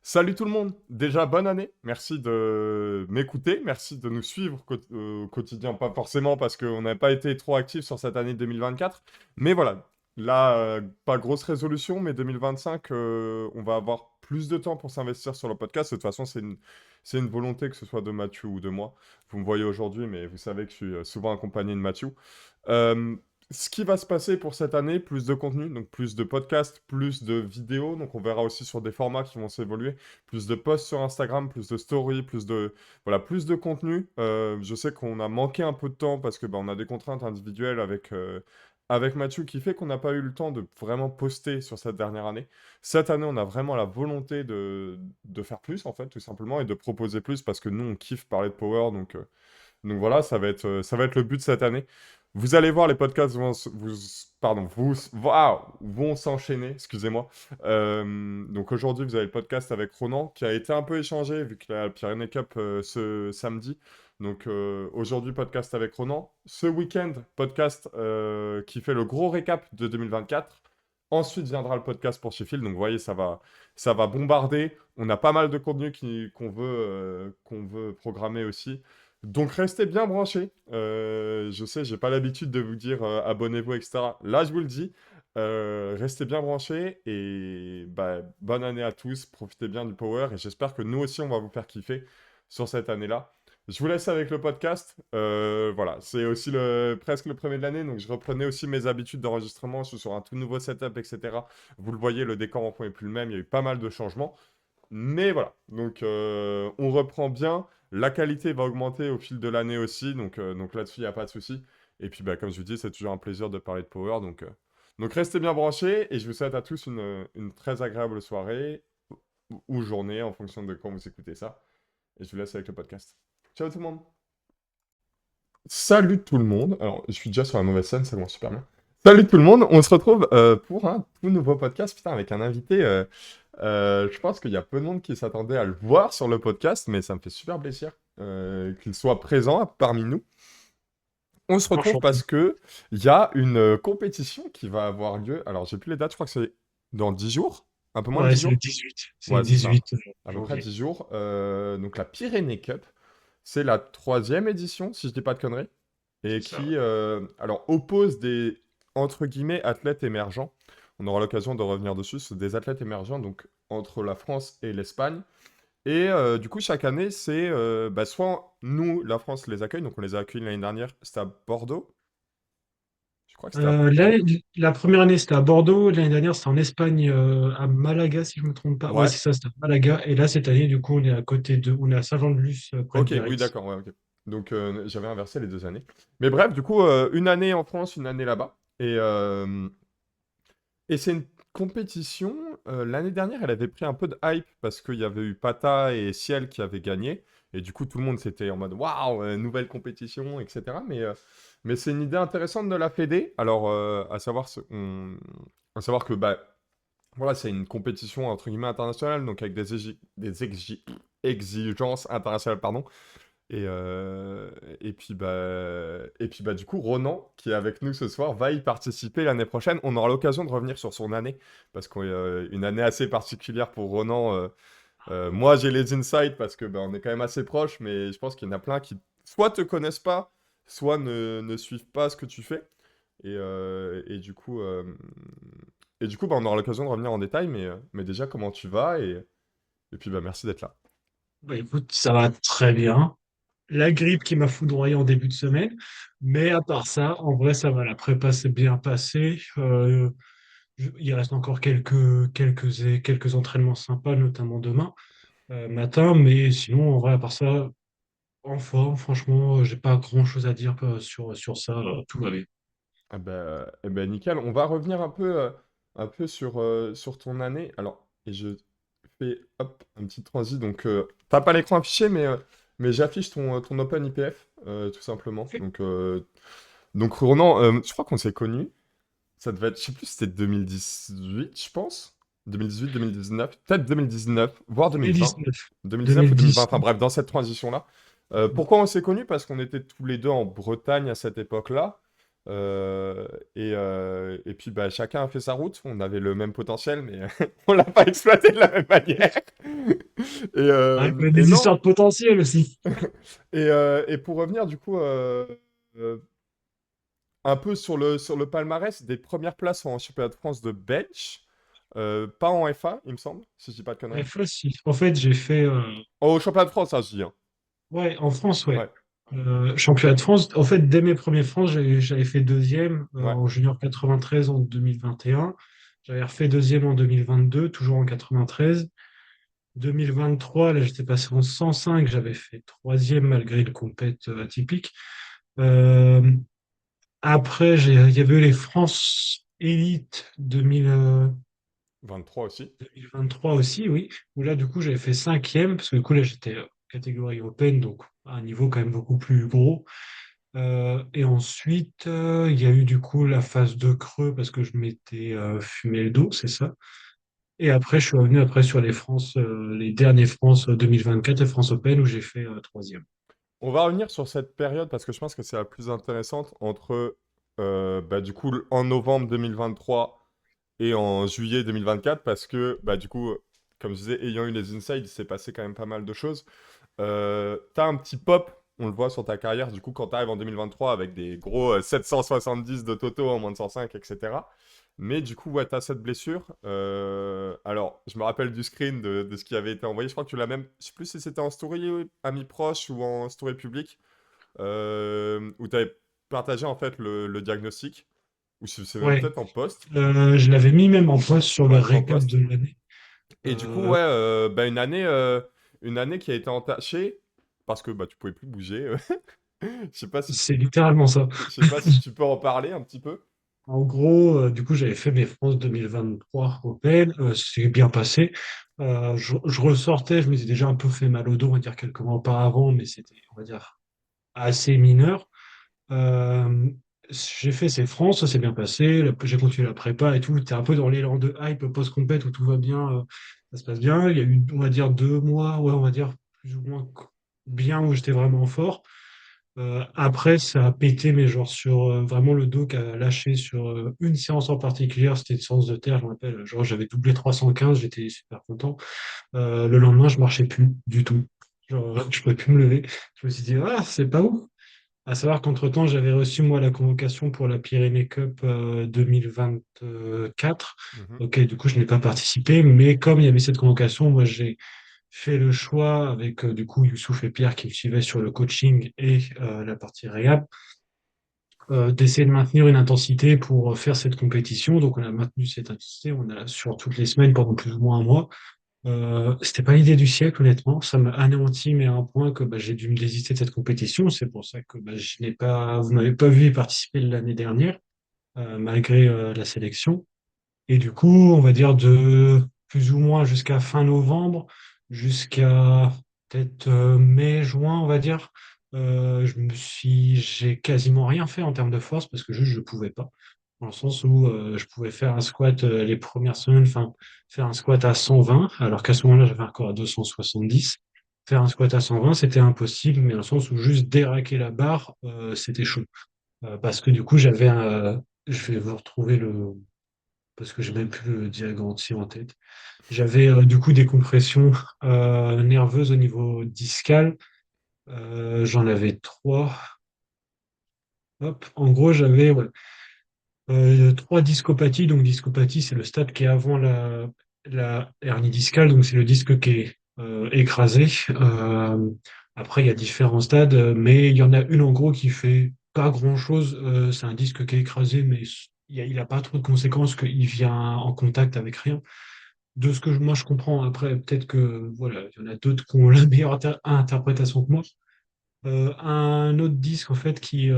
Salut tout le monde! Déjà, bonne année. Merci de m'écouter, merci de nous suivre au quotidien. Pas forcément parce qu'on n'a pas été trop actifs sur cette année 2024. Mais voilà, là, pas grosse résolution, mais 2025, on va avoir plus de temps pour s'investir sur le podcast. De toute façon, c'est une volonté que ce soit de Mathieu ou de moi. Vous me voyez aujourd'hui, mais vous savez que je suis souvent accompagné de Mathieu. Euh, Ce qui va se passer pour cette année, plus de contenu, donc plus de podcasts, plus de vidéos. Donc on verra aussi sur des formats qui vont s'évoluer plus de posts sur Instagram, plus de stories, voilà, plus de contenu. Je sais qu'on a manqué un peu de temps parce que on a des contraintes individuelles avec Mathieu qui fait qu'on n'a pas eu le temps de vraiment poster sur cette dernière année. Cette année, on a vraiment la volonté de faire plus, en fait, tout simplement, et de proposer plus parce que nous, on kiffe parler de Power. Donc voilà, ça va être le but de cette année. Vous allez voir, les podcasts vont s'enchaîner, excusez-moi. Donc aujourd'hui, vous avez le podcast avec Ronan, qui a été un peu échangé, vu qu'il y a la Pyrénées Cup ce samedi. Donc aujourd'hui, podcast avec Ronan. Ce week-end, podcast qui fait le gros récap de 2024. Ensuite viendra le podcast pour Sheffield. Donc vous voyez, ça va bombarder. On a pas mal de contenu qu'on veut programmer aussi. Donc restez bien branchés. Je sais, j'ai pas l'habitude de vous dire abonnez-vous, etc. Là, je vous le dis. Restez bien branchés et bonne année à tous. Profitez bien du Power et j'espère que nous aussi, on va vous faire kiffer sur cette année-là. Je vous laisse avec le podcast. Voilà, c'est aussi presque le premier de l'année, donc je reprenais aussi mes habitudes d'enregistrement. Je suis sur un tout nouveau setup, etc. Vous le voyez, le décor en fond est plus le même. Il y a eu pas mal de changements. Mais voilà, donc on reprend bien. La qualité va augmenter au fil de l'année aussi, donc là-dessus, il n'y a pas de souci. Et puis, comme je vous dis, c'est toujours un plaisir de parler de Power. Donc restez bien branchés et je vous souhaite à tous une très agréable soirée ou journée en fonction de quand vous écoutez ça. Et je vous laisse avec le podcast. Ciao tout le monde! Salut tout le monde! Alors, je suis déjà sur la mauvaise scène, ça commence super bien. Salut tout le monde! On se retrouve pour un tout nouveau podcast, putain, avec un invité. Je pense qu'il y a peu de monde qui s'attendait à le voir sur le podcast, mais ça me fait super plaisir qu'il soit présent parmi nous. On se retrouve Enchanté. parce que il y a une compétition qui va avoir lieu. Alors, j'ai plus les dates, je crois que c'est dans 10 jours, un peu moins de Ouais, 10 c'est le jours. 18. C'est le Ouais, c'est ça, 18 à peu près janvier. 10 jours. Donc, la Pyrénées Cup, c'est la troisième édition, si je dis pas de conneries, C'est et ça. qui, alors, oppose des, entre guillemets, athlètes émergents. On aura l'occasion de revenir dessus, c'est des athlètes émergents, donc entre la France et l'Espagne. Et du coup, chaque année, c'est soit nous, la France, les accueille, donc on les a accueillis l'année dernière, c'était à Bordeaux. Je crois que c'était à Bordeaux. La première année, c'était à Bordeaux. L'année dernière, c'était en Espagne, à Malaga, si je ne me trompe pas. Ouais, Ouais, c'est ça, c'était à Malaga. Et là, cette année, du coup, on est à Saint-Jean-de-Luz, près de ok, oui, Biarritz. d'accord, ouais, ok. Donc j'avais inversé les deux années. Mais bref, du coup, une année en France, une année là-bas. Et c'est une compétition. L'année dernière, elle avait pris un peu de hype parce qu'il y avait eu Pata et Ciel qui avaient gagné. Et du coup, tout le monde s'était en mode waouh, nouvelle compétition, etc. Mais c'est une idée intéressante de la Fédé. Alors, à savoir que voilà, c'est une compétition entre guillemets internationale, donc avec exigences internationales, pardon. Et puis du coup, Ronan, qui est avec nous ce soir, va y participer l'année prochaine. On aura l'occasion de revenir sur son année, parce qu'une année assez particulière pour Ronan. Moi, j'ai les insights parce que on est quand même assez proches, mais je pense qu'il y en a plein qui soit te connaissent pas, soit ne suivent pas ce que tu fais. Et du coup, on aura l'occasion de revenir en détail, mais déjà, comment tu vas et puis merci d'être là. Bah, écoute, ça va très bien. La grippe qui m'a foudroyé en début de semaine. Mais à part ça, en vrai, ça va. La prépa s'est bien passée. Il reste encore quelques entraînements sympas, notamment demain matin. Mais sinon, en vrai, à part ça, en forme, franchement, j'ai pas grand-chose à dire sur ça. Tout va bien. Ah bah, eh ben, nickel. On va revenir un peu sur ton année. Alors, et je fais hop, un petit transit. Donc, t'as pas l'écran affiché, mais j'affiche ton Open IPF, tout simplement. Donc Ronan, je crois qu'on s'est connus. Ça devait être, je sais plus si c'était 2018, je pense. 2018, 2019, peut-être 2019, voire 2020. 2019. 2019 ou 2020, enfin 2019. bref, dans cette transition-là. Pourquoi on s'est connus? Parce qu'on était tous les deux en Bretagne à cette époque-là. Euh, et puis, bah, chacun a fait sa route. On avait le même potentiel, mais on l'a pas exploité de la même manière. Ah, il y a Et des non. histoires de potentiel aussi. Et pour revenir, du coup, euh, un peu sur le palmarès, des premières places en championnat de France de bench, pas en FA, il me semble, si je dis pas de conneries. Bref, aussi. En fait, j'ai fait, Au championnat de France, ça, je dis, hein. ouais, en France, ouais. Ouais, Championnat de France. En fait, dès mes premiers France, j'avais fait deuxième ouais. en junior 93 en 2021. J'avais refait deuxième en 2022, toujours en 93. 2023, là, j'étais passé en 105. J'avais fait troisième malgré le compète atypique. Euh, Après, il y avait eu les France Elite 23 aussi. 2023 aussi, oui, où là, du coup, j'avais fait cinquième, parce que du coup, là, j'étais catégorie open, donc à un niveau quand même beaucoup plus gros. Et ensuite, il y a eu du coup la phase de creux, parce que je m'étais fumé le dos, c'est ça. Et après, je suis revenu après sur les France, les derniers France 2024 et France Open, où j'ai fait troisième. On va revenir sur cette période parce que je pense que c'est la plus intéressante entre, bah, du coup, en novembre 2023 et en juillet 2024 parce que, bah, du coup, comme je disais, ayant eu les insides, il s'est passé quand même pas mal de choses. T'as un petit pop, on le voit sur ta carrière, du coup, quand t'arrives en 2023 avec des gros 770 de Toto en moins de 105, etc. Mais du coup, ouais, t'as cette blessure. Alors, je me rappelle du screen de ce qui avait été envoyé. Je crois que tu l'as même. Je sais plus si c'était en story ami proche ou en story public. Où t'avais partagé en fait le diagnostic. Ou si c'est même Ouais, peut-être en post. je l'avais mis même en poste sur le Ouais, en récap de post. l'année. Et du coup, Euh, ouais, bah, une année qui a été entachée parce que bah, tu pouvais plus bouger. Je sais pas si c'est littéralement ça. je sais pas si tu peux en parler un petit peu. En gros, du coup, j'avais fait mes France 2023 Open, c'est bien passé. Je ressortais, je m'étais déjà un peu fait mal au dos, on va dire quelques mois auparavant, mais c'était, on va dire, assez mineur. Euh, j'ai fait ces France, ça s'est bien passé, j'ai continué la prépa et tout. T'es un peu dans l'élan de hype post-compète où tout va bien, ça se passe bien. Il y a eu, on va dire, 2 mois, ouais, on va dire, plus ou moins bien où j'étais vraiment fort. Après, ça a pété, mais genre sur vraiment le dos qui a lâché sur une séance en particulier, c'était une séance de terre, je me rappelle. Genre, j'avais doublé 315, j'étais super content. Le lendemain, je marchais plus du tout. Genre, je pouvais plus me lever. Je me suis dit, ah, c'est pas ouf. À savoir qu'entre-temps, j'avais reçu, moi, la convocation pour la Pyrénées Cup 2024. Mhm. Ok, du coup, je n'ai pas participé, mais comme il y avait cette convocation, moi, j'ai fait le choix avec, du coup, Youssouf et Pierre qui me suivaient sur le coaching et la partie réhab, d'essayer de maintenir une intensité pour faire cette compétition. Donc, on a maintenu cette intensité, on a sur toutes les semaines pendant plus ou moins un mois. C'était pas l'idée du siècle, honnêtement. Ça m'a anéanti, mais à un point que bah, j'ai dû me désister de cette compétition. C'est pour ça que bah, je n'ai pas, vous m'avez pas vu y participer l'année dernière, malgré la sélection. Et du coup, on va dire de plus ou moins jusqu'à fin novembre, jusqu'à peut-être mai, juin, on va dire, j'ai quasiment rien fait en termes de force parce que juste je pouvais pas. Dans le sens où je pouvais faire un squat les premières semaines, enfin faire un squat à 120, alors qu'à ce moment-là j'avais un corps à 270. Faire un squat à 120, c'était impossible, mais dans le sens où juste déraquer la barre, c'était chaud. Parce que du coup, je vais vous retrouver parce que j'ai même plus le diagramme entier en tête. J'avais du coup des compressions nerveuses au niveau discal. J'en avais trois. Hop. En gros, j'avais ouais, trois discopathies. Donc, discopathie, c'est le stade qui est avant la hernie discale. Donc, c'est le disque qui est écrasé. Après, il y a différents stades, mais il y en a une en gros qui fait pas grand-chose. C'est un disque qui est écrasé, mais il a pas trop de conséquences qu'il vient en contact avec rien. De ce que moi je comprends, après, peut-être que voilà, il y en a d'autres qui ont la meilleure interprétation que moi. Un autre disque, en fait, qui,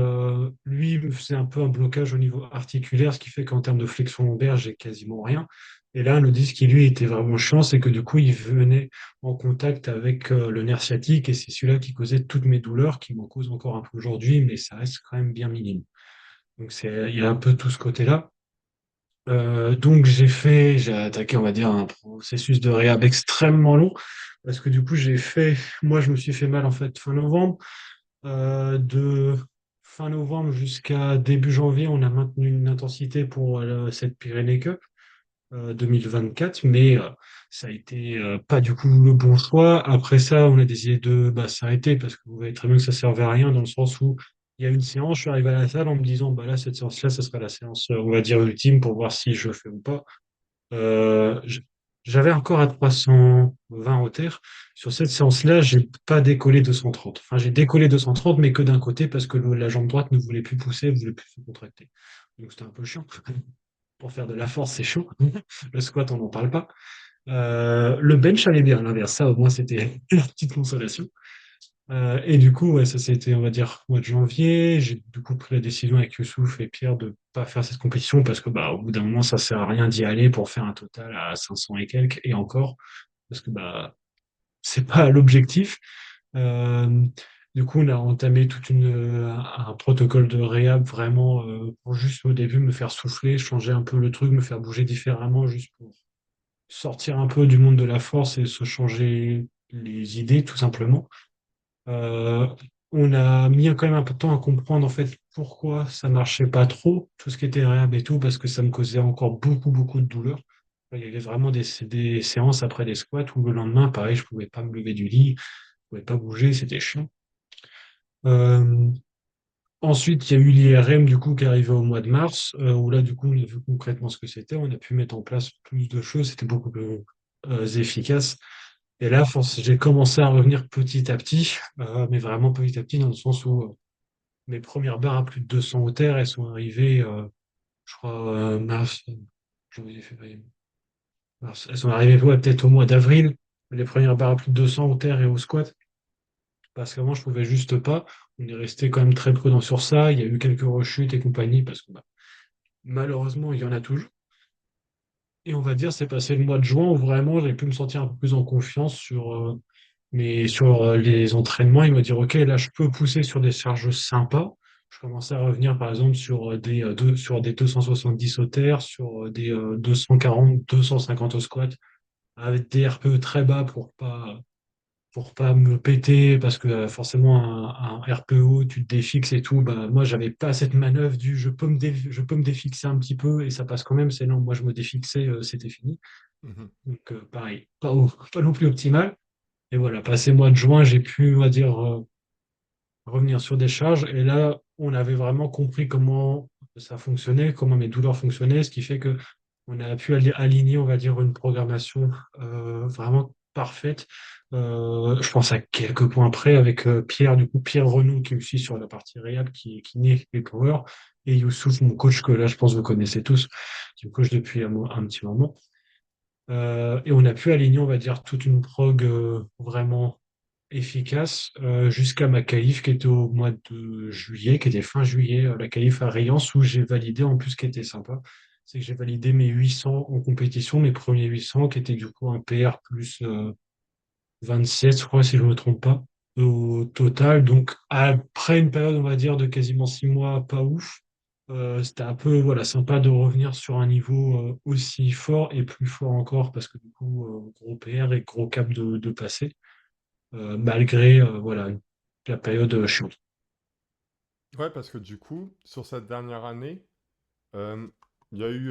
lui, me faisait un peu un blocage au niveau articulaire, ce qui fait qu'en termes de flexion lombaire, j'ai quasiment rien. Et là, le disque qui, lui, était vraiment chiant, c'est que du coup, il venait en contact avec le nerf sciatique, et c'est celui-là qui causait toutes mes douleurs, qui m'en causent encore un peu aujourd'hui, mais ça reste quand même bien minime. Donc, il y a un peu tout ce côté-là. Donc j'ai attaqué, on va dire, un processus de réhab extrêmement long parce que du coup moi je me suis fait mal en fait fin novembre, de fin novembre jusqu'à début janvier, on a maintenu une intensité pour cette Pyrénées Cup 2024, mais ça a été pas du coup le bon choix. Après ça, on a décidé de s'arrêter parce que vous voyez très bien que ça servait à rien dans le sens où il y a une séance, je suis arrivé à la salle en me disant, bah là, cette séance-là, ce sera la séance, on va dire, ultime pour voir si je fais ou pas. Euh, j- J'avais encore à 320 au terre. Sur cette séance-là, j'ai pas décollé 230. Enfin, j'ai décollé 230, mais que d'un côté parce que la jambe droite ne voulait plus pousser, ne voulait plus se contracter. Donc c'était un peu chiant. Pour faire de la force, c'est chaud. Le squat, on n'en parle pas. Le bench allait bien, à l'inverse. Ça, au moins, c'était une petite consolation. Et du coup, ouais, ça c'était, on va dire, mois de janvier. J'ai du coup pris la décision avec Youssouf et Pierre de pas faire cette compétition parce que au bout d'un moment, ça sert à rien d'y aller pour faire un total à 500 et quelques et encore parce que c'est pas l'objectif. Euh, du coup, on a entamé un protocole de réhab vraiment pour juste au début me faire souffler, changer un peu le truc, me faire bouger différemment, juste pour sortir un peu du monde de la force et se changer les idées, tout simplement. Euh, on a mis quand même un peu de temps à comprendre en fait pourquoi ça marchait pas trop, tout ce qui était réhab et tout, parce que ça me causait encore beaucoup de douleur. Il y avait vraiment des séances après les squats où le lendemain, pareil, je pouvais pas me lever du lit, je pouvais pas bouger, c'était chiant. Euh, Ensuite, il y a eu l'IRM du coup qui est arrivé au mois de mars, où là du coup on a vu concrètement ce que c'était, on a pu mettre en place plus de choses, c'était beaucoup plus efficace. Et là, j'ai commencé à revenir petit à petit, mais vraiment petit à petit dans le sens où mes premières barres à plus de 200 au terre, elles sont arrivées, je crois, mars, janvier, février, mars. Elles sont arrivées ouais, peut-être au mois d'avril, les premières barres à plus de 200 au terre et au squat, parce qu'avant je pouvais juste pas. On est resté quand même très prudent sur ça. Il y a eu quelques rechutes et compagnie, parce que malheureusement, il y en a toujours. Et on va dire, c'est passé le mois de juin où vraiment j'ai pu me sentir un peu plus en confiance sur les entraînements. Il m'a dit, OK, là, je peux pousser sur des charges sympas. Je commençais à revenir, par exemple, sur des 270 au terre, sur des 240, 250 au squat, avec des RPE très bas pour pas me péter, parce que forcément, un RPO, tu te défixes et tout. Moi, j'avais pas cette manœuvre du je peux me défixer un petit peu et ça passe quand même. C'est non, moi, je me défixais, c'était fini. Mhm. Donc, pareil, pas non plus optimal. Et voilà, passé mois de juin, j'ai pu, on va dire, revenir sur des charges. Et là, on avait vraiment compris comment ça fonctionnait, comment mes douleurs fonctionnaient, ce qui fait que on a pu aligner, on va dire, une programmation vraiment parfaite. Je pense à quelques points près avec Pierre, du coup, Pierre Renaud, qui est aussi sur la partie réhab, qui naît les power, et Youssouf, mon coach, que là, je pense que vous connaissez tous, qui me coach depuis un petit moment. Et on a pu aligner, on va dire, toute une prog vraiment efficace jusqu'à ma qualif qui était au mois de juillet, qui était fin juillet, la qualif à Riance où j'ai validé, en plus, ce qui était sympa, c'est que j'ai validé mes 800 en compétition, mes premiers 800, qui étaient du coup un PR plus 27, je crois, si je ne me trompe pas, au total. Donc, après une période, on va dire, de quasiment 6 mois, pas ouf, c'était un peu voilà, sympa de revenir sur un niveau aussi fort et plus fort encore, parce que du coup, gros PR et gros cap de passer, malgré voilà, la période chiante. Ouais, parce que du coup, sur cette dernière année, euh, il y a eu,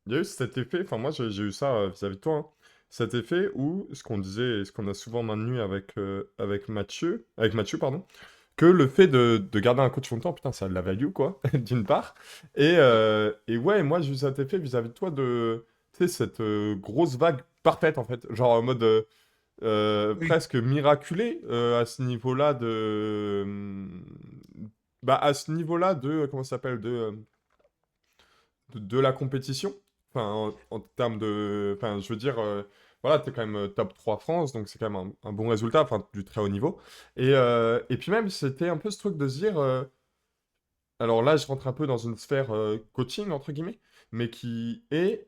il y a eu cet effet, enfin moi j'ai eu ça vis-à-vis de toi, hein. Cet effet où, ce qu'on disait et ce qu'on a souvent maintenu avec Mathieu, pardon, que le fait de garder un coach longtemps, putain, ça a de la value, quoi, d'une part. Et ouais, moi j'ai eu cet effet vis-à-vis de toi tu sais, cette grosse vague parfaite, en fait, genre en mode Oui, presque miraculé à ce niveau-là à ce niveau-là comment ça s'appelle, de la compétition. Enfin, en termes de... Enfin, je veux dire, voilà, t'es quand même top 3 France, donc c'est quand même un bon résultat, enfin, du très haut niveau. Et puis même, c'était un peu ce truc de se dire... alors là, je rentre un peu dans une sphère coaching, entre guillemets, mais qui est...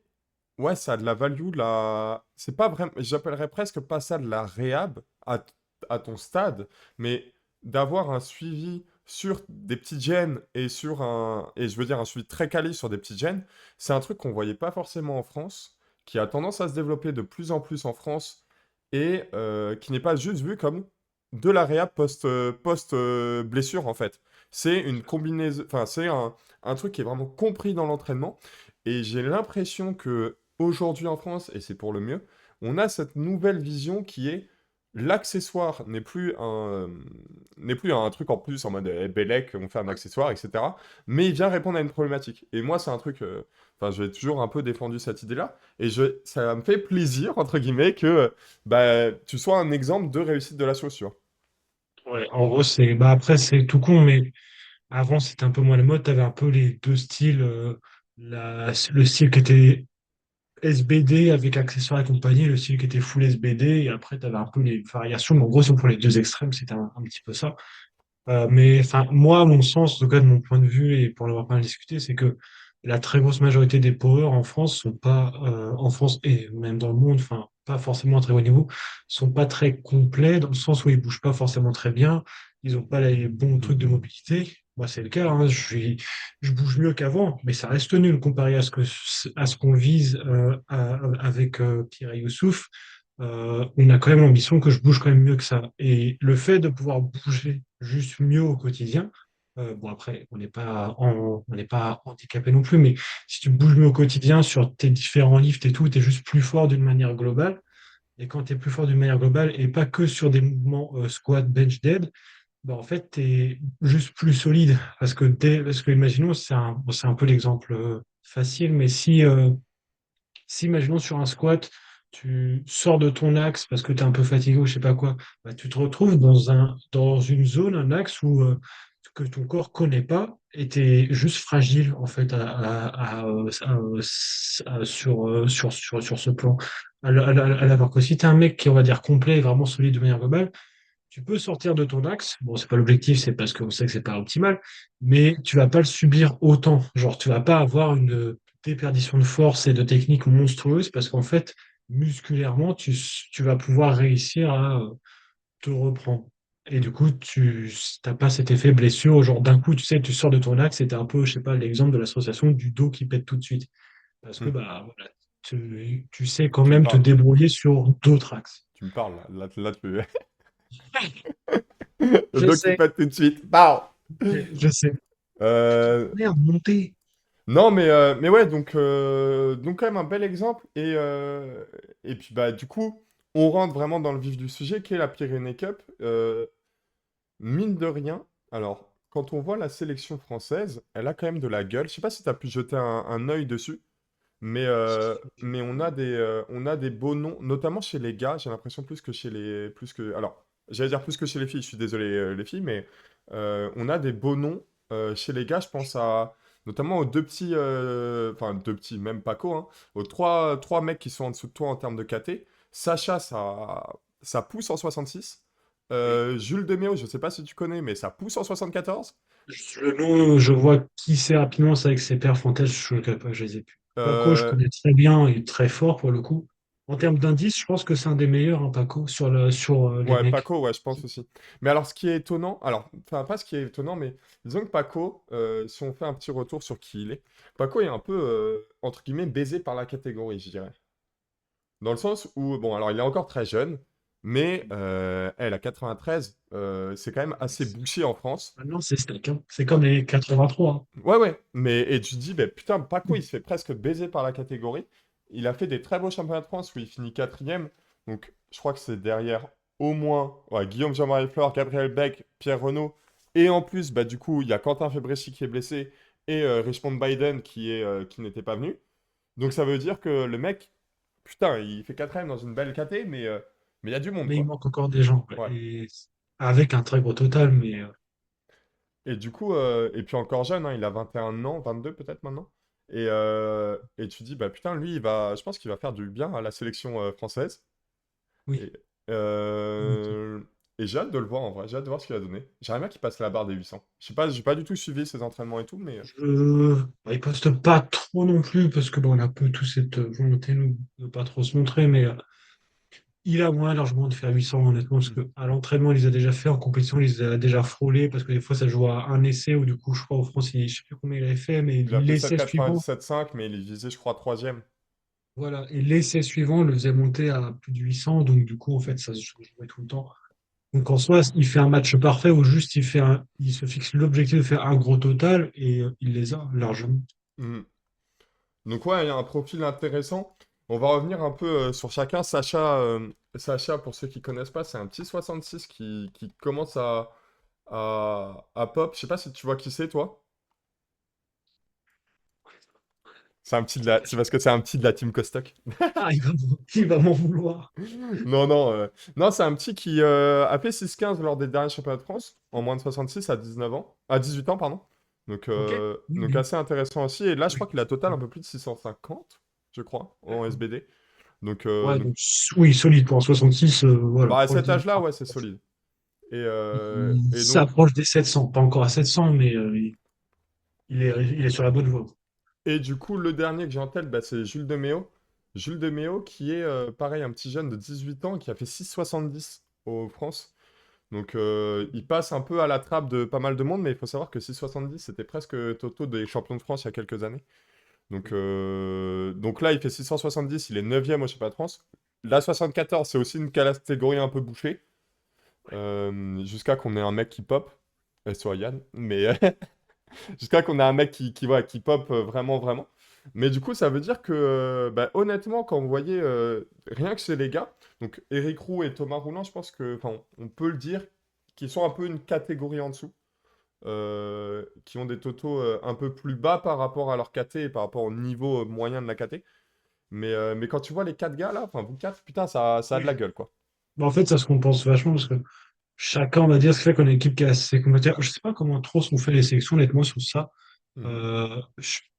Ouais, ça a de la value, là. C'est pas vraiment... J'appellerais presque pas ça de la réhab à ton stade, mais d'avoir un suivi sur des petites gènes et sur un... Et je veux dire un suivi très quali sur des petites gènes, c'est un truc qu'on voyait pas forcément en France, qui a tendance à se développer de plus en plus en France et qui n'est pas juste vu comme de la réhab post blessure, en fait. C'est une combinaison, enfin, c'est un truc qui est vraiment compris dans l'entraînement. Et j'ai l'impression que aujourd'hui en France, et c'est pour le mieux, on a cette nouvelle vision qui est l'accessoire n'est plus un truc en plus en mode Bellec, on fait un accessoire, etc. Mais il vient répondre à une problématique. Et moi, c'est un truc, enfin, j'ai toujours un peu défendu cette idée-là. Et ça me fait plaisir, entre guillemets, que bah, tu sois un exemple de réussite de la chaussure. Ouais, en gros, bah après, c'est tout con, mais avant, c'était un peu moins la mode. Tu avais un peu les deux styles, le style qui était SBD avec accessoires et compagnie, le style qui était full SBD, et après, tu avais un peu les variations. Mais en gros, si on prend les deux extrêmes, c'était un petit peu ça. Mais enfin, moi, à mon sens, en tout cas de mon point de vue, et pour l'avoir pas mal discuté, c'est que la très grosse majorité des powers en France sont pas, en France et même dans le monde, enfin, pas forcément à très haut niveau, sont pas très complets dans le sens où ils bougent pas forcément très bien, ils ont pas les bons trucs de mobilité. Moi, c'est le cas, hein, je bouge mieux qu'avant, mais ça reste nul comparé à ce qu'on vise avec Pierre et Youssouf. On a quand même l'ambition que je bouge quand même mieux que ça. Et le fait de pouvoir bouger juste mieux au quotidien, bon après, on n'est pas handicapé non plus, mais si tu bouges mieux au quotidien sur tes différents lifts et tout, tu es juste plus fort d'une manière globale. Et quand tu es plus fort d'une manière globale et pas que sur des mouvements squat, bench, dead, bah en fait, tu es juste plus solide. Parce que imaginons, c'est un peu l'exemple facile, mais si, imaginons sur un squat, tu sors de ton axe parce que tu es un peu fatigué ou je sais pas quoi, bah, tu te retrouves dans une zone, un axe que ton corps connaît pas et tu es juste fragile en fait sur ce plan. Alors que si tu es un mec qui, on va dire, complet et vraiment solide de manière globale, tu peux sortir de ton axe. Bon, c'est pas l'objectif, c'est parce qu'on sait que c'est pas optimal, mais tu vas pas le subir autant. Genre, tu vas pas avoir une déperdition de force et de technique monstrueuse parce qu'en fait, musculairement, tu vas pouvoir réussir à te reprendre. Et du coup, tu n'as pas cet effet blessure. Genre, d'un coup, tu sais, tu sors de ton axe et t'es un peu, je sais pas, l'exemple de l'association du dos qui pète tout de suite. Parce que, bah, voilà, tu sais quand Tu me même te parles. débrouiller sur d'autres axes. Tu me parles, là, tu... Le Je doc qui sais, pète tout de suite. Pow. je sais. Euh, Merde, monter. Non, mais ouais, donc quand même un bel exemple. Et puis, bah, du coup, on rentre vraiment dans le vif du sujet, qui est la Pyrénées Cup. Mine de rien, alors, quand on voit la sélection française, elle a quand même de la gueule. Je sais pas si tu as pu jeter un œil dessus, mais on a des beaux noms, notamment chez les gars, j'ai l'impression plus que chez les... Plus que, alors, j'allais dire plus que chez les filles, je suis désolé les filles, mais on a des beaux noms chez les gars, je pense à... Notamment aux deux petits, enfin deux petits, même Paco, hein, aux trois mecs qui sont en dessous de toi en termes de KT. Sacha, ça pousse en 66. Oui. Jules Deméo, je sais pas si tu connais, mais ça pousse en 74. Le nom, je vois qui c'est rapidement, c'est avec ses perfs en tête, je les ai plus. Paco, je Euh, connais très bien et très fort pour le coup. En termes d'indices, je pense que c'est un des meilleurs, hein, Paco, sur les Ouais, mecs. Paco, ouais, je pense aussi. Mais alors, ce qui est étonnant, alors, enfin, pas ce qui est étonnant, mais disons que Paco, si on fait un petit retour sur qui il est, Paco est un peu, entre guillemets, baisé par la catégorie, je dirais. Dans le sens où, bon, alors, il est encore très jeune, mais, la 93, c'est quand même assez bouché en France. Maintenant, c'est steak, hein. C'est Ouais, comme les 83, ouais, ouais. Mais, et tu te dis, ben, putain, Paco, hein. il se fait presque baiser par la catégorie. Il a fait des très beaux championnats de France où il finit quatrième. Donc, je crois que c'est derrière au moins ouais, Guillaume Jean-Marie Flore, Gabriel Beck, Pierre Renaud. Et en plus, bah, du coup, il y a Quentin Fabrechi qui est blessé et Richmond Biden qui n'était pas venu. Donc, ça veut dire que le mec, putain, il fait quatrième dans une belle caté, mais il y a du monde, Mais il quoi. manque encore des gens, ouais. Ouais. Et avec un très gros total, mais Et du coup, et puis encore jeune, hein, il a 21 ans, 22 peut-être maintenant. Et tu dis, bah putain, lui, je pense qu'il va faire du bien à la sélection française. oui. Et, euh, et j'ai hâte de le voir en vrai, j'ai hâte de voir ce qu'il a donné. J'aimerais bien qu'il passe la barre des 800. Je sais pas, j'ai pas du tout suivi ses entraînements et tout, mais Bah, il poste pas trop non plus parce que bon, on a un peu tous cette volonté nous, de pas trop se montrer, mais il a moins largement de faire 800 honnêtement parce hmm. qu'à l'entraînement il les a déjà fait, en compétition il les a déjà frôlés parce que des fois ça joue à un essai ou du coup je crois au France je sais plus combien il avait fait, mais Il a fait l'essai suivant, 7,97,5, mais il est visé, je crois, troisième. voilà, et l'essai suivant le faisait monter à plus de 800, donc du coup en fait ça se jouait tout le temps. Donc en soi, il fait un match parfait ou juste il se fixe l'objectif de faire un gros total et il les a largement. Mhm. Donc ouais, il y a un profil intéressant. On va revenir un peu sur chacun. Sacha, pour ceux qui connaissent pas, c'est un petit 66 qui commence à pop. Je sais pas si tu vois qui c'est, toi. C'est parce que c'est un petit de la team Costock. Ah, il va m'en vouloir. Non, non, non, c'est un petit qui a fait 6-15 lors des derniers championnats de France, en moins de 66 à 19 ans, à 18 ans, pardon. Ok. Oui, Donc oui. assez intéressant aussi. Et là, je crois Oui. qu'il a total un peu plus de 650, je crois, en SBD. Ouais, Donc donc, oui, solide pour un 66, voilà, bah, à proche cet des âge-là, 80. ouais, c'est solide. Il Et donc, s'approche des 700, pas encore à 700, mais il est sur la bonne voie. et du coup, le dernier que j'ai en tête, bah, c'est Jules de Méo. Jules de Méo, qui est, pareil, un petit jeune de 18 ans qui a fait 6,70 au France. Donc, il passe un peu à la trappe de pas mal de monde, mais il faut savoir que 6,70, c'était presque Toto des champions de France il y a quelques années. Donc là, il fait 670, il est 9e au championnat de France. La 74, c'est aussi une catégorie un peu bouchée, jusqu'à qu'on ait un mec qui pop, soit Yann, mais jusqu'à qu'on ait un mec qui pop vraiment, vraiment. Mais du coup, ça veut dire que, bah, honnêtement, quand vous voyez, rien que chez les gars, donc Eric Roux et Thomas Roulant, je pense que, enfin, on peut le dire, qu'ils sont un peu une catégorie en dessous, qui ont des totaux un peu plus bas par rapport à leur KT et par rapport au niveau moyen de la KT. Mais quand tu vois les quatre gars là, enfin, vous quatre, putain, ça a de la Oui. gueule, quoi. Bah, en fait, ça se compense vachement parce que chacun, on va dire, ce qui fait qu'on a une équipe qui a ses compétences. Je sais pas comment trop sont fait les sélections, honnêtement, sur ça. Mhm.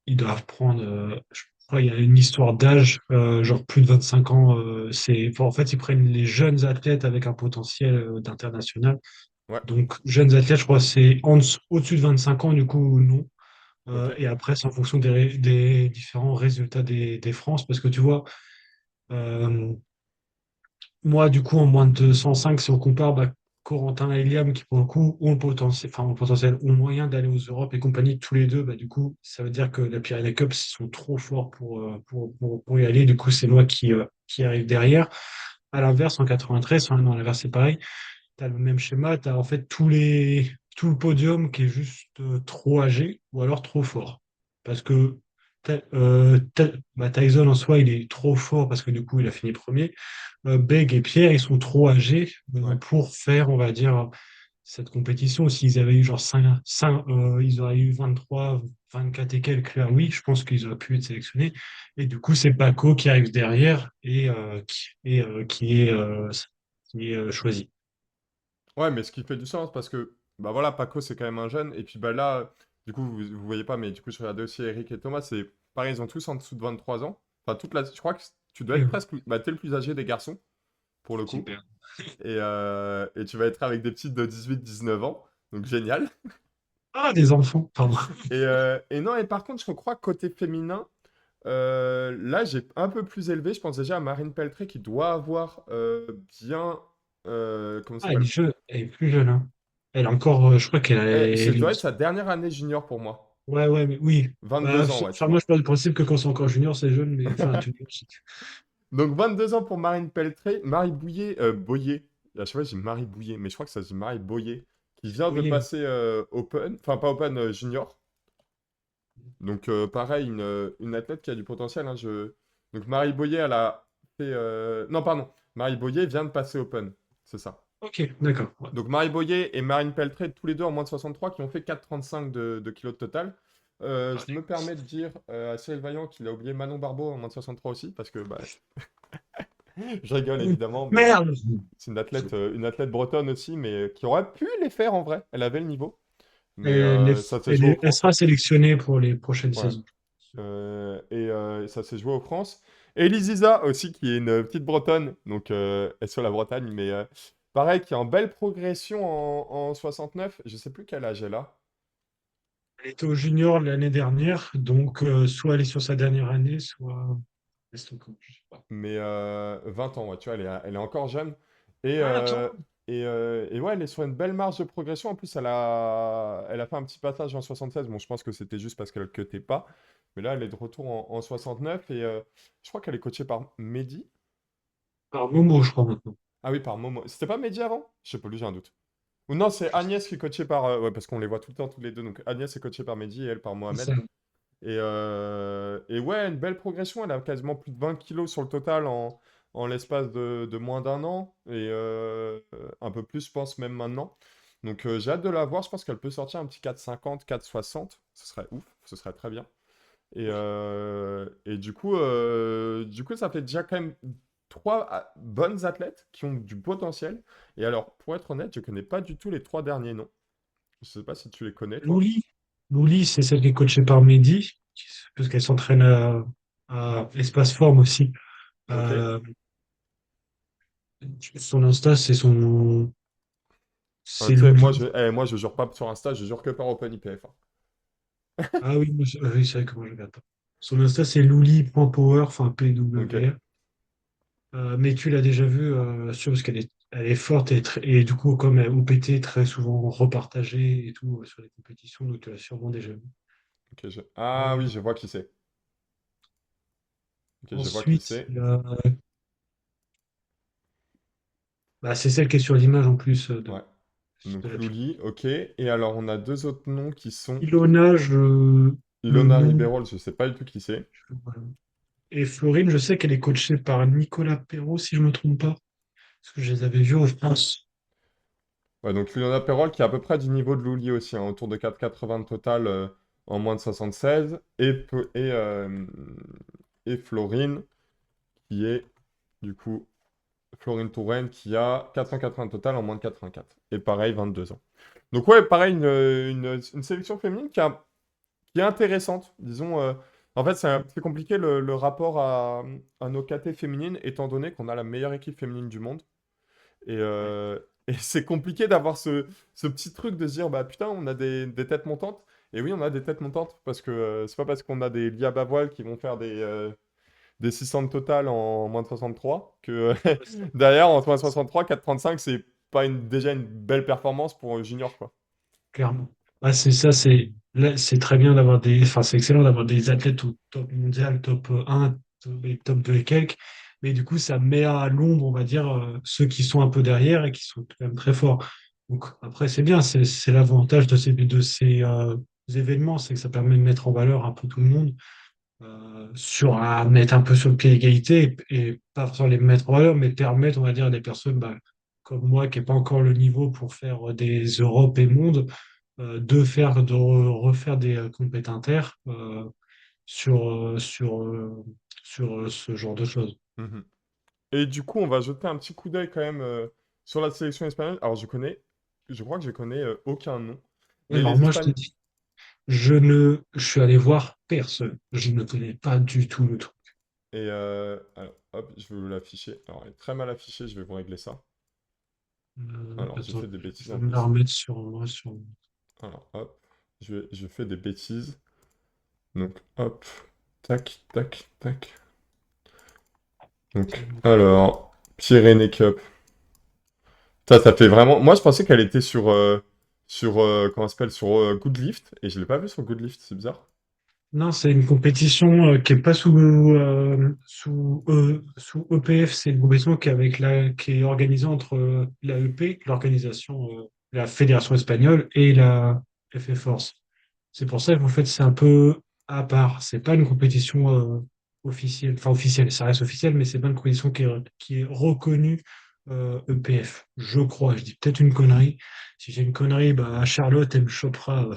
Ils doivent prendre, je crois, il y a une histoire d'âge, genre plus de 25 ans. Enfin, en fait, ils prennent les jeunes athlètes avec un potentiel d'international. Ouais, Donc, jeunes athlètes, je crois, c'est au-dessus de 25 ans, du coup, non. ok. Et après, c'est en fonction des différents résultats des France, parce que tu vois, euh, moi, du coup, en moins de 105, si on compare bah, Corentin et Eliam, qui pour le coup ont le potentiel, ont le moyen d'aller aux Europes et compagnie, tous les deux, bah, du coup, ça veut dire que la Pyrénées Cup sont trop forts pour y aller. Du coup, c'est moi qui arrive derrière. À l'inverse, en 93, enfin, non, à l'inverse, c'est pareil. Tu as le même schéma, tu as en fait tout le podium qui est juste trop âgé ou alors trop fort. Parce que Tyson en soi, il est trop fort parce que du coup, il a fini premier. Beg et Pierre, ils sont trop âgés Ouais. pour faire, on va dire, cette compétition. S'ils avaient eu genre ils auraient eu 23, 24 et quelques, là, oui, je pense qu'ils auraient pu être sélectionnés. Et du coup, c'est Paco qui arrive derrière qui est choisi. Ouais, mais ce qui fait du sens, parce que, bah voilà, Paco, c'est quand même un jeune, et puis bah là, du coup, vous voyez pas, mais du coup, je regardais aussi Eric et Thomas, c'est pareil, ils ont tous en dessous de 23 ans. Enfin, je crois que tu dois être presque, bah, t'es le plus âgé des garçons, pour le coup, Super. et tu vas être avec des petites de 18-19 ans, donc génial. Ah, des enfants, pardon. Et non, et par contre, je crois que côté féminin, là, j'ai un peu plus élevé, je pense déjà à Marine Peltré, qui doit avoir bien, comment ça Ah, elle est s'appelle? jeune, elle est plus jeune, hein. Elle est encore, je crois qu'elle Ça est... doit être sa dernière année junior pour moi. Ouais, ouais, mais oui. Bah, 22 ans, ouais, tu enfin, moi, vois. je pars du principe que quand c'est encore junior, c'est jeune, mais enfin, tu Donc 22 ans pour Marine Peltré, Marie Bouillet, Boyer, à chaque fois j'ai Marie Bouillet, mais je crois que ça se dit Marie Boyer, qui vient de oui. passer Open, enfin pas Open, Junior. Donc pareil, une athlète qui a du potentiel, hein, Donc Marie Boyer, elle a fait... Non, pardon, Marie Boyer vient de passer Open, c'est ça. Ok, d'accord. Ouais. Donc Marie Boyer et Marine Peltré, tous les deux en moins de 63, qui ont fait 4,35 de kilos de total. Je me permets de dire à Cyril Vaillant qu'il a oublié Manon Barbeau en moins de 63 aussi, parce que bah, je rigole évidemment, mais Merde! c'est une athlète bretonne aussi, mais qui aurait pu les faire en vrai. Elle avait le niveau, mais ça s'est joué aux Elle France, sera hein. sélectionnée pour les prochaines Ouais. saisons. Ça s'est joué aux France. Et Ziza aussi, qui est une petite bretonne, donc elle est sur la Bretagne, mais pareil, qui est en belle progression en 69. Je sais plus quel âge elle a. Elle était au junior l'année dernière, donc soit elle est sur sa dernière année, soit... Reste encore, je sais pas. Mais 20 ans, ouais, tu vois, elle est encore jeune. Et, Ah, euh, attends! et ouais, elle est sur une belle marge de progression. En plus, elle a fait un petit passage en 76. Bon, je pense que c'était juste parce qu'elle cutait pas. Mais là, elle est de retour en 69. Et je crois qu'elle est coachée par Mehdi. Par Momo, je crois, maintenant. Ah oui, par Momo. C'était pas Mehdi avant? Je sais pas, lui, j'ai un doute. Ou non, c'est Agnès qui est coachée par. Ouais, parce qu'on les voit tout le temps, tous les deux. Donc Agnès est coachée par Mehdi et elle par C'est Mohamed. ça. Et ouais, une belle progression. Elle a quasiment plus de 20 kilos sur le total en l'espace de moins d'un an. Un peu plus, je pense, même maintenant. Donc j'ai hâte de la voir. Je pense qu'elle peut sortir un petit 4,50, 4,60. Ce serait ouf. Ce serait très bien. Du coup, ça fait déjà quand même trois bonnes athlètes qui ont du potentiel. Et alors, pour être honnête, je connais pas du tout les trois derniers noms. Je sais pas si tu les connais, toi. Louli. Louli, c'est celle qui est coachée par Mehdi, parce qu'elle s'entraîne à Espace Forme aussi. Ok. Euh, Son Insta, Ah, c'est tu sais, Louli. moi, je jure pas sur Insta, je jure que par OpenIPF, hein. Ah oui, oui, c'est vrai que moi je regarde pas. Son Insta, c'est louli.power, enfin Ok, PW. Mais tu l'as déjà vu, parce elle est forte et du coup, comme elle OPT très souvent repartagée et tout sur les compétitions, donc tu l'as sûrement déjà vu. ok. Ah Euh, oui, je vois qui c'est. Ok, je vois qui Ensuite, c'est. bah, c'est celle qui est sur l'image en plus Ouais. de Donc la fille. Luli, ok. Et alors, on a deux autres noms qui sont Ilona, le Ilona nom. Ribeiro, je sais pas du tout qui c'est. Voilà. Et Florine, je sais qu'elle est coachée par Nicolas Perrault, si je me trompe pas. Parce que je les avais vus en France. Ouais, donc Ilona Perrol qui est à peu près du niveau de Luli aussi, hein, autour de 4,80 de total en moins de 76. Et Florine qui est du coup Florine Touraine qui a 480 total en moins de 84. Et pareil, 22 ans. Donc ouais, pareil, une sélection féminine qui est intéressante. Disons, en fait, c'est un peu compliqué le rapport à nos KT féminines, étant donné qu'on a la meilleure équipe féminine du monde. Ouais, Et c'est compliqué d'avoir ce petit truc de se dire, bah putain, on a des têtes montantes. Et oui, on a des têtes montantes, parce que c'est pas parce qu'on a des Lia Bavoil qui vont faire des 600 de total en moins de 63 que ouais, c'est derrière, en moins de 63, 4,35, c'est pas déjà une belle performance pour un junior, quoi. clairement. Ah, c'est ça, c'est là, c'est très bien d'avoir enfin, c'est excellent d'avoir des athlètes au top mondial, top un et top 2 et quelques. Mais du coup, ça met à l'ombre, on va dire, ceux qui sont un peu derrière et qui sont quand même très forts. Donc après, c'est bien, c'est l'avantage de ces événements, c'est que ça permet de mettre en valeur un peu tout le monde. À mettre un peu sur le pied d'égalité et pas forcément les mettre en valeur, mais permettre, on va dire, à des personnes bah, comme moi qui n'ai pas encore le niveau pour faire des Europes et mondes, de refaire des compétitions inter sur, sur ce genre de choses. Mhm. Et du coup, on va jeter un petit coup d'œil quand même sur la sélection espagnole. Alors, je crois que je connais aucun nom. Ouais, Mais alors les moi, je te Espagnols. dis, je suis allé voir personne. Je ne connais pas du tout le truc. Alors, hop, je vais vous l'afficher. Alors, elle est très mal affichée, je vais vous régler ça. Alors, j'ai Attends, fait des bêtises je vais en me la plus. remettre sur moi. Sur... Alors, hop, je fais des bêtises. Donc, hop, tac, tac, tac. Donc, alors, Pyrénées Cup. Ça fait vraiment. Moi, je pensais qu'elle était sur comment ça s'appelle, sur Goodlift, et je l'ai pas vu sur Goodlift, c'est bizarre. Non, c'est une compétition qui est pas sous EPF. C'est une compétition qui est organisée entre l'AEP, l'organisation, la Fédération espagnole, et la FF Force. C'est pour ça qu'en fait, c'est un peu à part. C'est pas une compétition officielle. Enfin, officielle, ça reste officiel, mais c'est pas une compétition qui est reconnue EPF. Je crois. Je dis peut-être une connerie. Si j'ai une connerie, bah, Charlotte, elle me chopera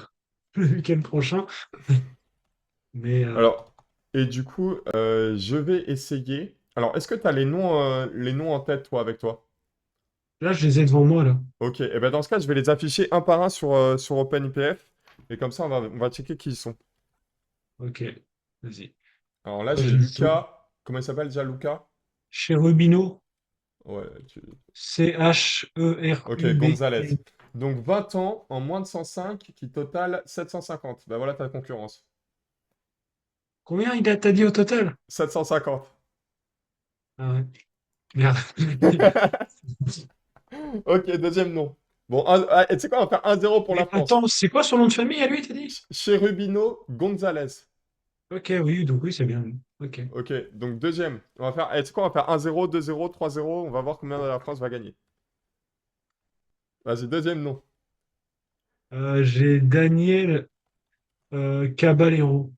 le week-end prochain. Mais Alors, et du coup, je vais essayer. Alors, est-ce que tu as les noms en tête, toi, avec toi? là, je les ai devant moi, là. Ok, et ben dans ce cas, je vais les afficher un par un sur OpenIPF, et comme ça, on va checker qui ils sont. Ok, vas-y. Alors là, j'ai J'ai Lucas. Comment il s'appelle déjà, Lucas? Cherubino, Ouais, ok, Cherub. Gonzalez. Donc 20 ans en moins de 105 qui total 750. Ben voilà ta concurrence. Combien t'as dit au total? 750. Ah ouais, merde. Ok, deuxième nom. Bon, et tu sais quoi, on va faire 1-0 pour la Mais France. attends, c'est quoi son nom de famille à lui, t'as dit? Cherubino Gonzalez. Ok, oui, donc oui, c'est bien. Ok. Ok, donc deuxième. On va faire, est-ce qu'on va faire 1-0, 2-0, 3-0? On va voir combien de la France va gagner. Vas-y, deuxième nom. J'ai Daniel Caballero.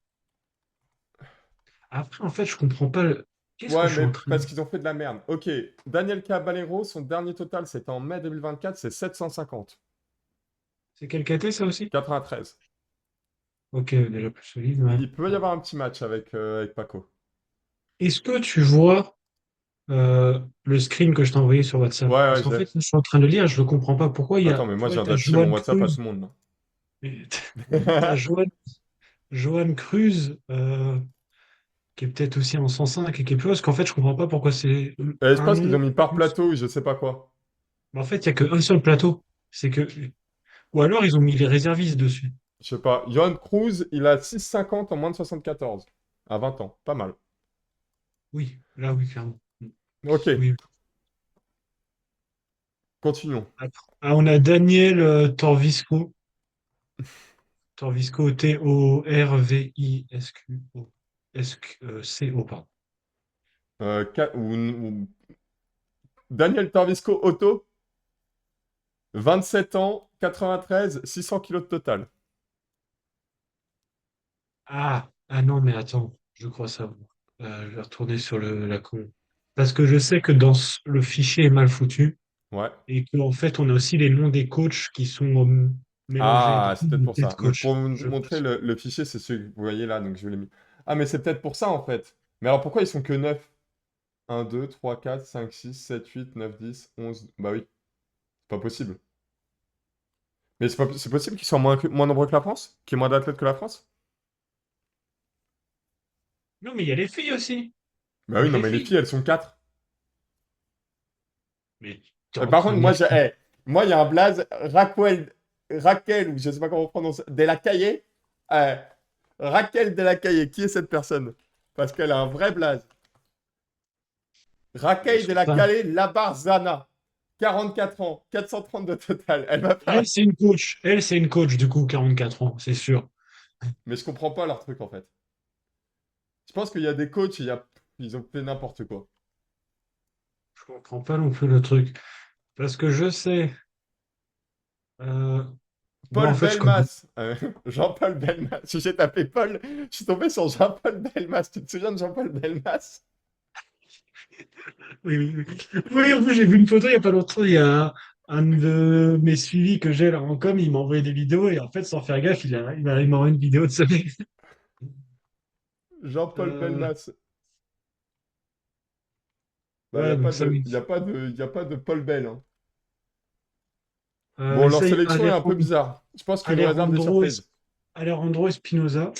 Après, en fait, je comprends pas. Qu'est-ce que Ouais, je suis mais en train de... parce qu'ils ont fait de la merde. Ok, Daniel Caballero, son dernier total, c'était en mai 2024, c'est 750. C'est quel KT, ça aussi? 93. Ok, déjà plus solide, ouais. Il peut y avoir un petit match avec Paco. Est-ce que tu vois le screen que je t'ai envoyé sur WhatsApp? Ouais, Parce ouais, qu'en j'ai. fait, je suis en train de lire, je ne comprends pas pourquoi il y Attends, a... mais moi, Tu je vois, viens t'as d'afficher mon Johan WhatsApp à tout Cruz. le monde, Et T'as là. Johan Cruz, qui est peut-être aussi en 105 et qui est plus haut, parce qu'en fait, je comprends pas pourquoi c'est Et je un pense qu'ils nom ont mis par plus. plateau ou je sais pas quoi. Mais en fait, il n'y a qu'un seul plateau. C'est que. Ou alors, ils ont mis les réservistes dessus. Je sais pas. Johan Cruz, il a 6,50 en moins de 74. À 20 ans. Pas mal. Oui, là, oui, clairement. Ok, Oui. continuons. Ah, on a Daniel Torvisco. Torvisco, Torvisco, C-O, pardon. Daniel Tarvisco Otto, 27 ans, 93, 600 kilos de total. Ah non, mais attends, je crois ça. Je vais retourner sur la con. Parce que je sais que le fichier est mal foutu Ouais. et qu'en fait, on a aussi les noms des coachs qui sont mélangés. Ah, Donc, c'est il peut-être y a pour peut-être ça. Donc coach. pour vous Je montrer pense. le fichier, c'est celui que vous voyez là, donc je l'ai mis. Ah, mais c'est peut-être pour ça en fait. Mais alors pourquoi ils sont que 9? 1, 2, 3, 4, 5, 6, 7, 8, 9, 10, 11. Bah oui, c'est pas possible. Mais c'est possible qu'ils soient moins nombreux que la France? Qu'il y ait moins d'athlètes que la France? Non, mais il y a les filles aussi. Bah oui, Donc non, les mais les filles. filles, elles sont 4. Mais t'es en Par train contre, de moi, m'expliquer. moi, il y a un blaze, Raquel, ou je sais pas comment on prononce, de la Caillé. Euh, Raquel de la Caillé, qui est cette personne? Parce qu'elle a un vrai blaze. Je Raquel de sais la pas. Caillé Labarzana, 44 ans, 432 total. Elle va faire. Elle, c'est une coach. Elle, c'est une coach, du coup, 44 ans, c'est sûr. Mais je comprends pas leur truc en fait. Je pense qu'il y a des coachs, ils ont fait n'importe quoi. Je comprends pas non plus le truc. Parce que je sais. euh, Moi, Paul en fait, je connais. Belmas. Jean-Paul Belmas. Si j'ai tapé Paul, je suis tombé sur Jean-Paul Belmas. Tu te souviens de Jean-Paul Belmas? Oui, oui, oui. Oui, en plus, j'ai vu une photo il y a pas longtemps. Il y a un de mes suivis que j'ai là en com, il m'a envoyé des vidéos et en fait, sans faire gaffe, il m'a envoyé une vidéo de ce mec. Jean-Paul Euh, Belmas. Bah, il n'y ouais, a pas donc ça, de, oui. y a pas de, y a pas de Paul Bell, hein. Bon, leur Ça, il y a sélection est un peu bizarre. Je pense qu'ils nous réservent des Alejandro, surprises. Alejandro Espinoza.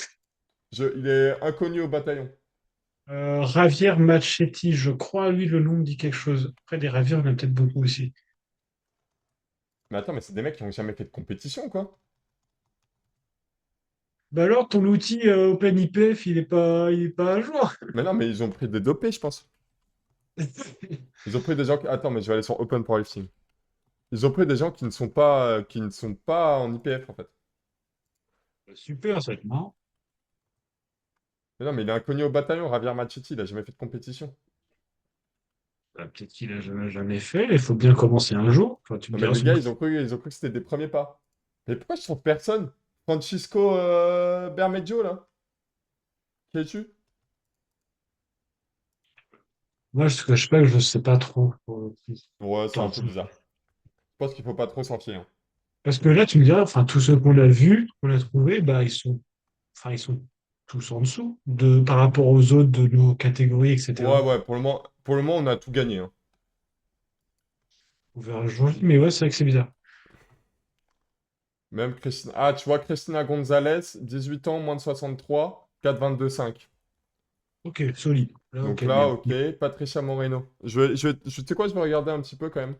Il est inconnu au bataillon. Javier Machetti, je crois, lui, le nom me dit quelque chose. Après, des Javier, il y en a peut-être beaucoup aussi. Mais attends, mais c'est des mecs qui ont jamais fait de compétition, quoi. Bah alors, ton outil Open IPF, il est pas à jour. Mais non, mais ils ont pris des dopés, je pense. Ils ont pris des gens qui... Attends, mais je vais aller sur Open Powerlifting. Ils ont pris des gens qui ne sont pas en IPF, en fait. Super, ça va être marrant. Mais non, mais il est inconnu au bataillon, Javier Machetti, il a jamais fait de compétition. Bah, peut-être qu'il a jamais fait. Il faut bien commencer un jour. Enfin, tu me Non, mais diras les son gars, prix. ils ont cru que c'était des premiers pas. Mais pourquoi je trouve personne? Francisco Bermejo, là? Qui es-tu? Moi, je ne cache pas que je ne sais pas trop. Pour le coup. Ouais, c'est un Attends, peu bizarre. Je pense qu'il faut pas trop s'en fier, hein. parce que là, tu me diras, enfin, tous ceux qu'on a vus, qu'on a trouvés, bah, ils sont tous en dessous par rapport aux autres de nos catégories, Ouais, etc. ouais, pour le moment, on a tout gagné, hein. On verra janvier, mais ouais, c'est vrai que c'est bizarre. Même Christina... Ah, tu vois, Christina Gonzalez, 18 ans, moins de 63, 4,22,5. Ok, solide. Là, Donc ok, là, bien. ok. Patricia Moreno. Tu sais quoi, je vais regarder un petit peu quand même.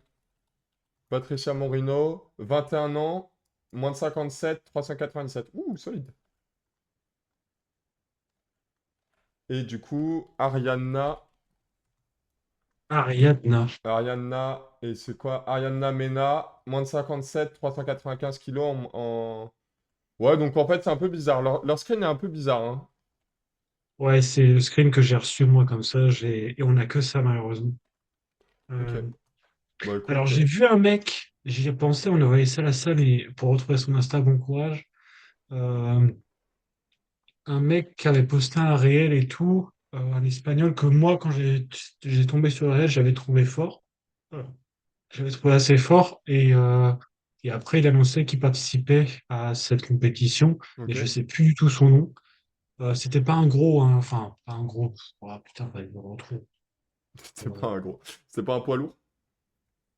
Patricia Moreno, 21 ans, moins de 57, 397. Ouh, solide. Et du coup, Ariadna. Et c'est quoi? Ariadna Mena, moins de 57, 395 kilos Ouais, donc en fait, c'est un peu bizarre. Leur screen est un peu bizarre, hein. Ouais, c'est le screen que j'ai reçu moi comme ça, et on a que ça malheureusement. Ok. Euh, Bah alors écoute, j'ai vu un mec, j'y ai pensé, on a envoyé ça à la salle et pour retrouver son Insta, bon courage. Euh, un mec qui avait posté un réel et tout, un espagnol que moi quand j'ai tombé sur le réel, j'avais trouvé fort. Voilà. J'avais trouvé assez fort et après il annonçait qu'il participait à cette compétition, mais ok. je sais plus du tout son nom. C'était pas un gros, hein, enfin pas un gros. Oh, putain, bah, je me retrouve. C'est pas Euh, un gros. C'est pas un poids lourd?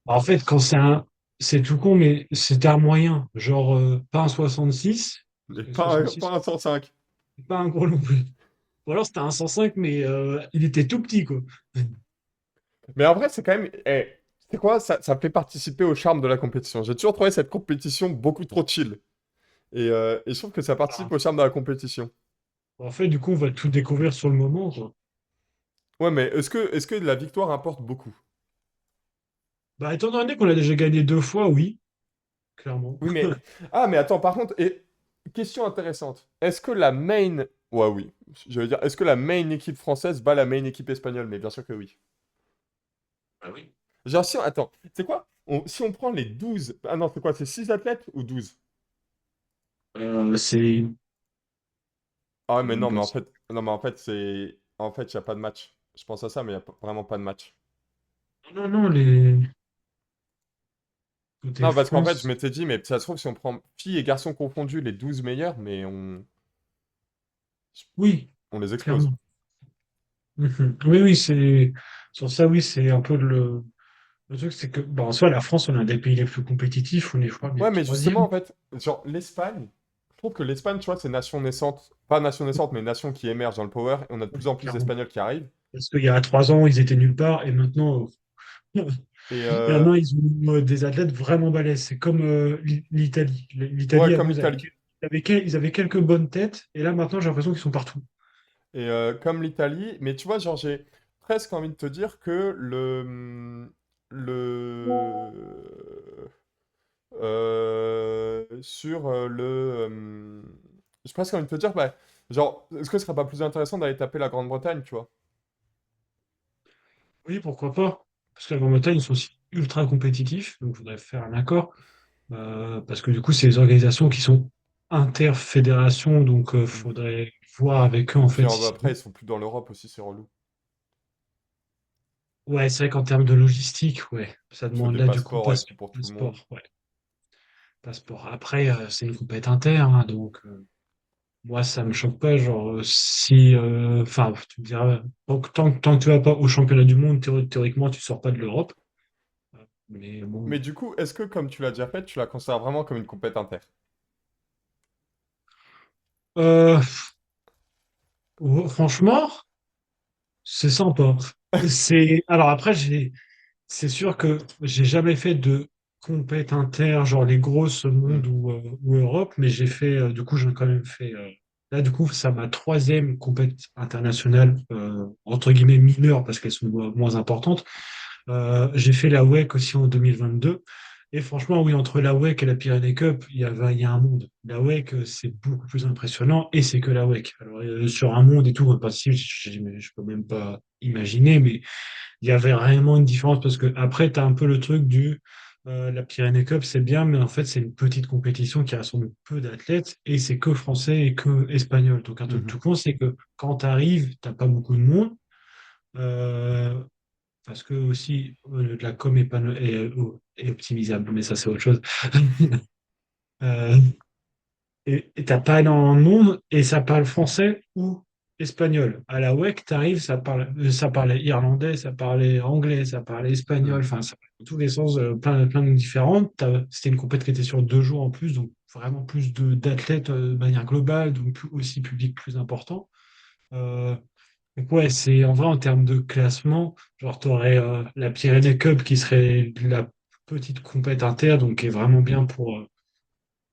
Bah, en fait, c'est tout con, mais c'était un moyen, genre pas un 66, parce Et que pas 66, un 105. c'est pas un gros non plus. Ou alors c'était un 105, mais il était tout petit, quoi. Mais en vrai, c'est quand même. C'est quoi? Ça fait participer au charme de la compétition. J'ai toujours trouvé cette compétition beaucoup trop chill. Et je trouve que ça participe Ah. au charme de la compétition. En fait, du coup, on va tout découvrir sur le moment, quoi. Ouais, mais est-ce que la victoire importe beaucoup? Bah, étant donné qu'on a déjà gagné 2 fois, oui, clairement. Oui, mais. Ah, mais attends, par contre, question intéressante. Est-ce que la main. Ouais, oui. Je veux dire, est-ce que la main équipe française bat la main équipe espagnole? Mais bien sûr que oui. Ah oui. Genre, si attends, c'est quoi? Si on prend les 12. Ah non, c'est quoi? C'est 6 athlètes ou 12? C'est Ah ouais, c'est mais même non, pas mais en ça. fait, non, mais en fait, c'est. En fait, il n'y a pas de match. Je pense à ça, mais il n'y a vraiment pas de match. Non, non, les côté Non, parce qu'en fait, je France, m'étais dit, mais ça se trouve, si on prend filles et garçons confondus, les 12 meilleurs, mais oui, on les explose. clairement. Mhm. Oui, oui, c'est sur ça, oui, c'est un peu le truc, c'est que bon, en soi, la France, on est un des pays les plus compétitifs, on est, je crois, bien Ouais, mais justement, troisième, en fait, genre, l'Espagne, je trouve que l'Espagne, tu vois, c'est nation naissante, pas nation naissante, mais nation qui émerge dans le power, et on a de plus en plus clairement. d'Espagnols qui arrivent. Parce qu'il y a 3 ans, ils étaient nulle part, et maintenant, Et, et maintenant ils ont des athlètes vraiment balèzes. C'est comme l'Italie. ouais, L'Italie, comme avant, l'Italie. ils avaient quelques bonnes têtes, et là, maintenant, j'ai l'impression qu'ils sont partout. Et comme l'Italie, mais tu vois, genre, j'ai presque envie de te dire que le, sur j'ai presque envie de te dire, bah, genre, est-ce que ce serait pas plus intéressant d'aller taper la Grande-Bretagne, tu vois? Oui, pourquoi pas? Parce que la Grande-Bretagne, ils sont aussi ultra compétitifs, donc il faudrait faire un accord. Parce que du coup, c'est des organisations qui sont interfédérations, donc il Mm. faudrait voir avec eux Et en puis fait si après, ils sont plus dans l'Europe aussi, c'est relou. ouais, c'est vrai qu'en termes de logistique, ouais, ça Il faut demande des là du coup passeports et tout pour tout le monde. passeport, ouais, passeport. Après, c'est une compète inter, hein, donc moi ça me choque pas. Genre si, enfin, tu me diras, tant que tu vas pas au championnat du monde, théoriquement, tu sors pas de l'Europe. Mais bon, Mais du coup, est-ce que comme tu l'as déjà fait, tu la considères vraiment comme une compète inter? euh, franchement, c'est sympa. C'est alors après c'est sûr que j'ai jamais fait de compète inter, genre les grosses Hmm. monde ou Europe, mais j'ai fait, du coup, j'ai quand même fait, là, du coup, ça ma troisième compète internationale, entre guillemets mineure, parce qu'elles sont moins importantes. J'ai fait la WEC aussi en 2022. Et franchement, oui, entre la WEC et la Pyrénées Cup, il y a un monde. La WEC, c'est beaucoup plus impressionnant et c'est que la WEC. Alors, sur un monde et tout, on participe, je peux même pas imaginer, mais il y avait réellement une différence parce que après, tu as un peu le truc la Pyrénées Cup, c'est bien, mais en fait, c'est une petite compétition qui rassemble peu d'athlètes et c'est que français et que espagnol. Donc, un truc Mhm. tout con, c'est que quand tu arrives, t'as pas beaucoup de monde euh, parce que aussi la com est optimisable, mais ça, c'est autre chose. Euh, et t'as pas énormément de monde et ça parle français ou espagnol. À la WEC, t'arrives, ça parlait irlandais, ça parlait anglais, ça parlait espagnol, Hmm. enfin, ça parlait dans tous les sens, plein de différentes. C'était une compétition qui était sur 2 jours en plus, donc vraiment plus d'athlètes de manière globale, donc aussi public plus important. Euh, donc ouais, c'est en vrai en termes de classement, genre t'aurais la Pyrénées Cup qui serait la petite compète inter, donc qui est vraiment bien pour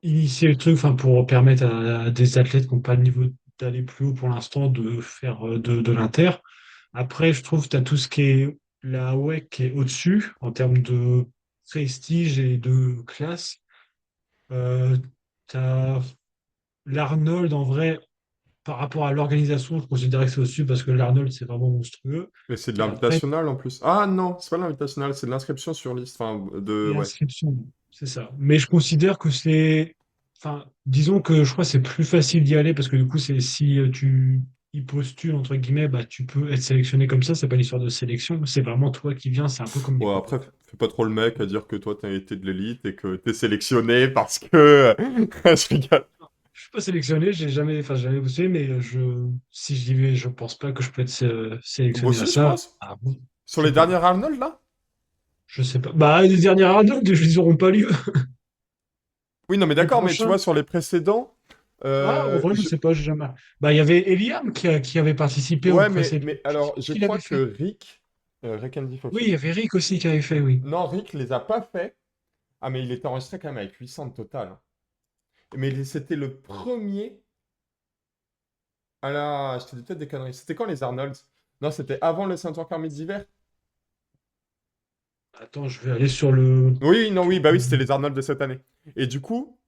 initier le truc, enfin, pour permettre à des athlètes qui n'ont pas le niveau d'aller plus haut pour l'instant de faire de l'inter. Après, je trouve que tu as tout ce qui est la WEC qui est au-dessus en termes de prestige et de classe. Tu as l'Arnold en vrai. par rapport à l'organisation, je considérais que c'est au-dessus parce que l'Arnold, c'est vraiment monstrueux. Et c'est de Et après, l'invitational en plus. Ah non, c'est pas de l'invitational, c'est de l'inscription sur liste. Enfin, et ouais. inscription, c'est ça. Mais je considère que c'est. Enfin, disons que je crois que c'est plus facile d'y aller parce que du coup, c'est si tu y postules, entre guillemets, bah, tu peux être sélectionné comme ça. C'est pas une histoire de sélection. C'est vraiment toi qui viens. C'est un peu comme Ouais, Micro. après, fais pas trop le mec à dire que toi, t'as été de l'élite et que t'es sélectionné parce que... Je rigole. Je suis pas sélectionné, j'ai jamais postulé, mais si j'y vais, je pense pas que je peux être Moi sélectionné à aussi, je ça. pense. Ah bon, Sur je les sais pas. dernières Arnold, là? Je sais pas. Bah, les dernières Arnold, ils auront pas lieu. Oui, non, mais Les d'accord, mais tu prochains. vois, sur les précédents... Ah, en vrai, je je... sais pas, j'ai jamais. Bah, il y avait Eliam qui avait participé au Ouais, précédent. mais alors, je Qui l'avait crois fait? que Rick... Rick and Diff Oui, il y avait Rick aussi qui avait fait, oui. Non, Rick les a pas fait. Ah, mais il était enregistré quand même avec 800 de total, hein. Mais c'était le premier... Ah là, je te dis peut-être des conneries. C'était quand les Arnolds? Non, c'était avant le Ceinture Carmine d'hiver? Attends, je vais aller sur le. Oui, non, oui, bah oui, c'était les Arnolds de cette année. Et du coup,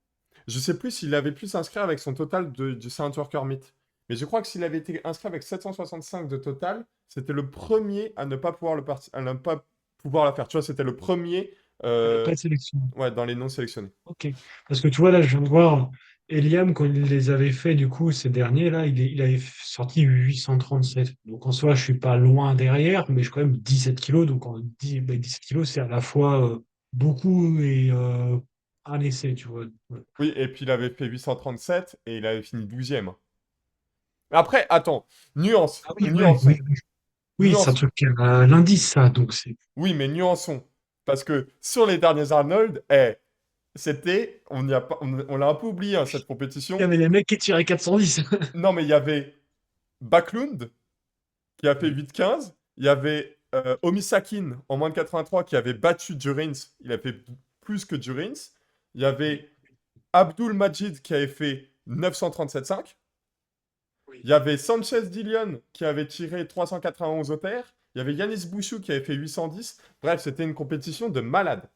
je sais plus s'il avait pu s'inscrire avec son total du Ceinture Kermit. Mais je crois que s'il avait été inscrit avec 765 de total, c'était le premier à ne pas pouvoir à ne pas pouvoir la faire. Tu vois, c'était le premier À ne euh, pas être sélectionné. ouais, dans les non sélectionnés. Ok. Parce que tu vois, là, je viens de voir Eliam, quand il les avait fait, du coup, ces derniers, là, il avait sorti 837. Donc, en soi, je suis pas loin derrière, mais je suis quand même 17 kilos. Donc, 17 kilos, c'est à la fois beaucoup et un essai, tu vois. Ouais. Oui, et puis il avait fait 837 et il avait fini 12e. Après, attends, Ah oui, oui, oui, nuançons, oui. Oui, c'est un nuançons. truc l'indice, ça. Donc, c'est. Oui, mais nuançons. Parce que sur les derniers Arnold, c'était, on y a pas, on l'a un peu oublié, hein, cette Il y compétition. avait les mecs qui tiraient 410. Non, mais il y avait Backlund qui a fait Oui. 8-15. Il y avait Omisakin en moins de 83 qui avait battu Durins. Il a fait plus que Durins. Il y Oui. avait Abdul Majid qui avait fait 937,5. Oui. Il y avait Sanchez Dillon qui avait tiré 391 au terre. Il y avait Yanis Bouchou qui avait fait 810. Bref, c'était une compétition de malade.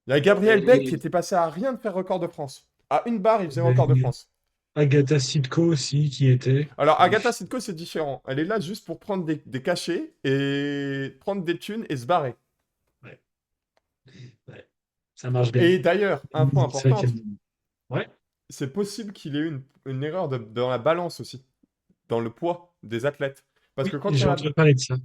Il y a Gabriel Beck qui Et était passé à rien de faire record de France. À une barre, il faisait record de il y a France. Agatha Sitko aussi qui était. Alors, Agatha Sitko, c'est différent. Elle est là juste pour prendre des cachets et prendre des thunes et se barrer. Ouais, ouais. Ça marche bien. Et d'ailleurs, info C'est vrai importante, Ouais. c'est possible qu'il ait eu une erreur dans la balance aussi, dans le poids des athlètes. Parce que Oui, quand tu j'ai regardes, entendu parler de ça.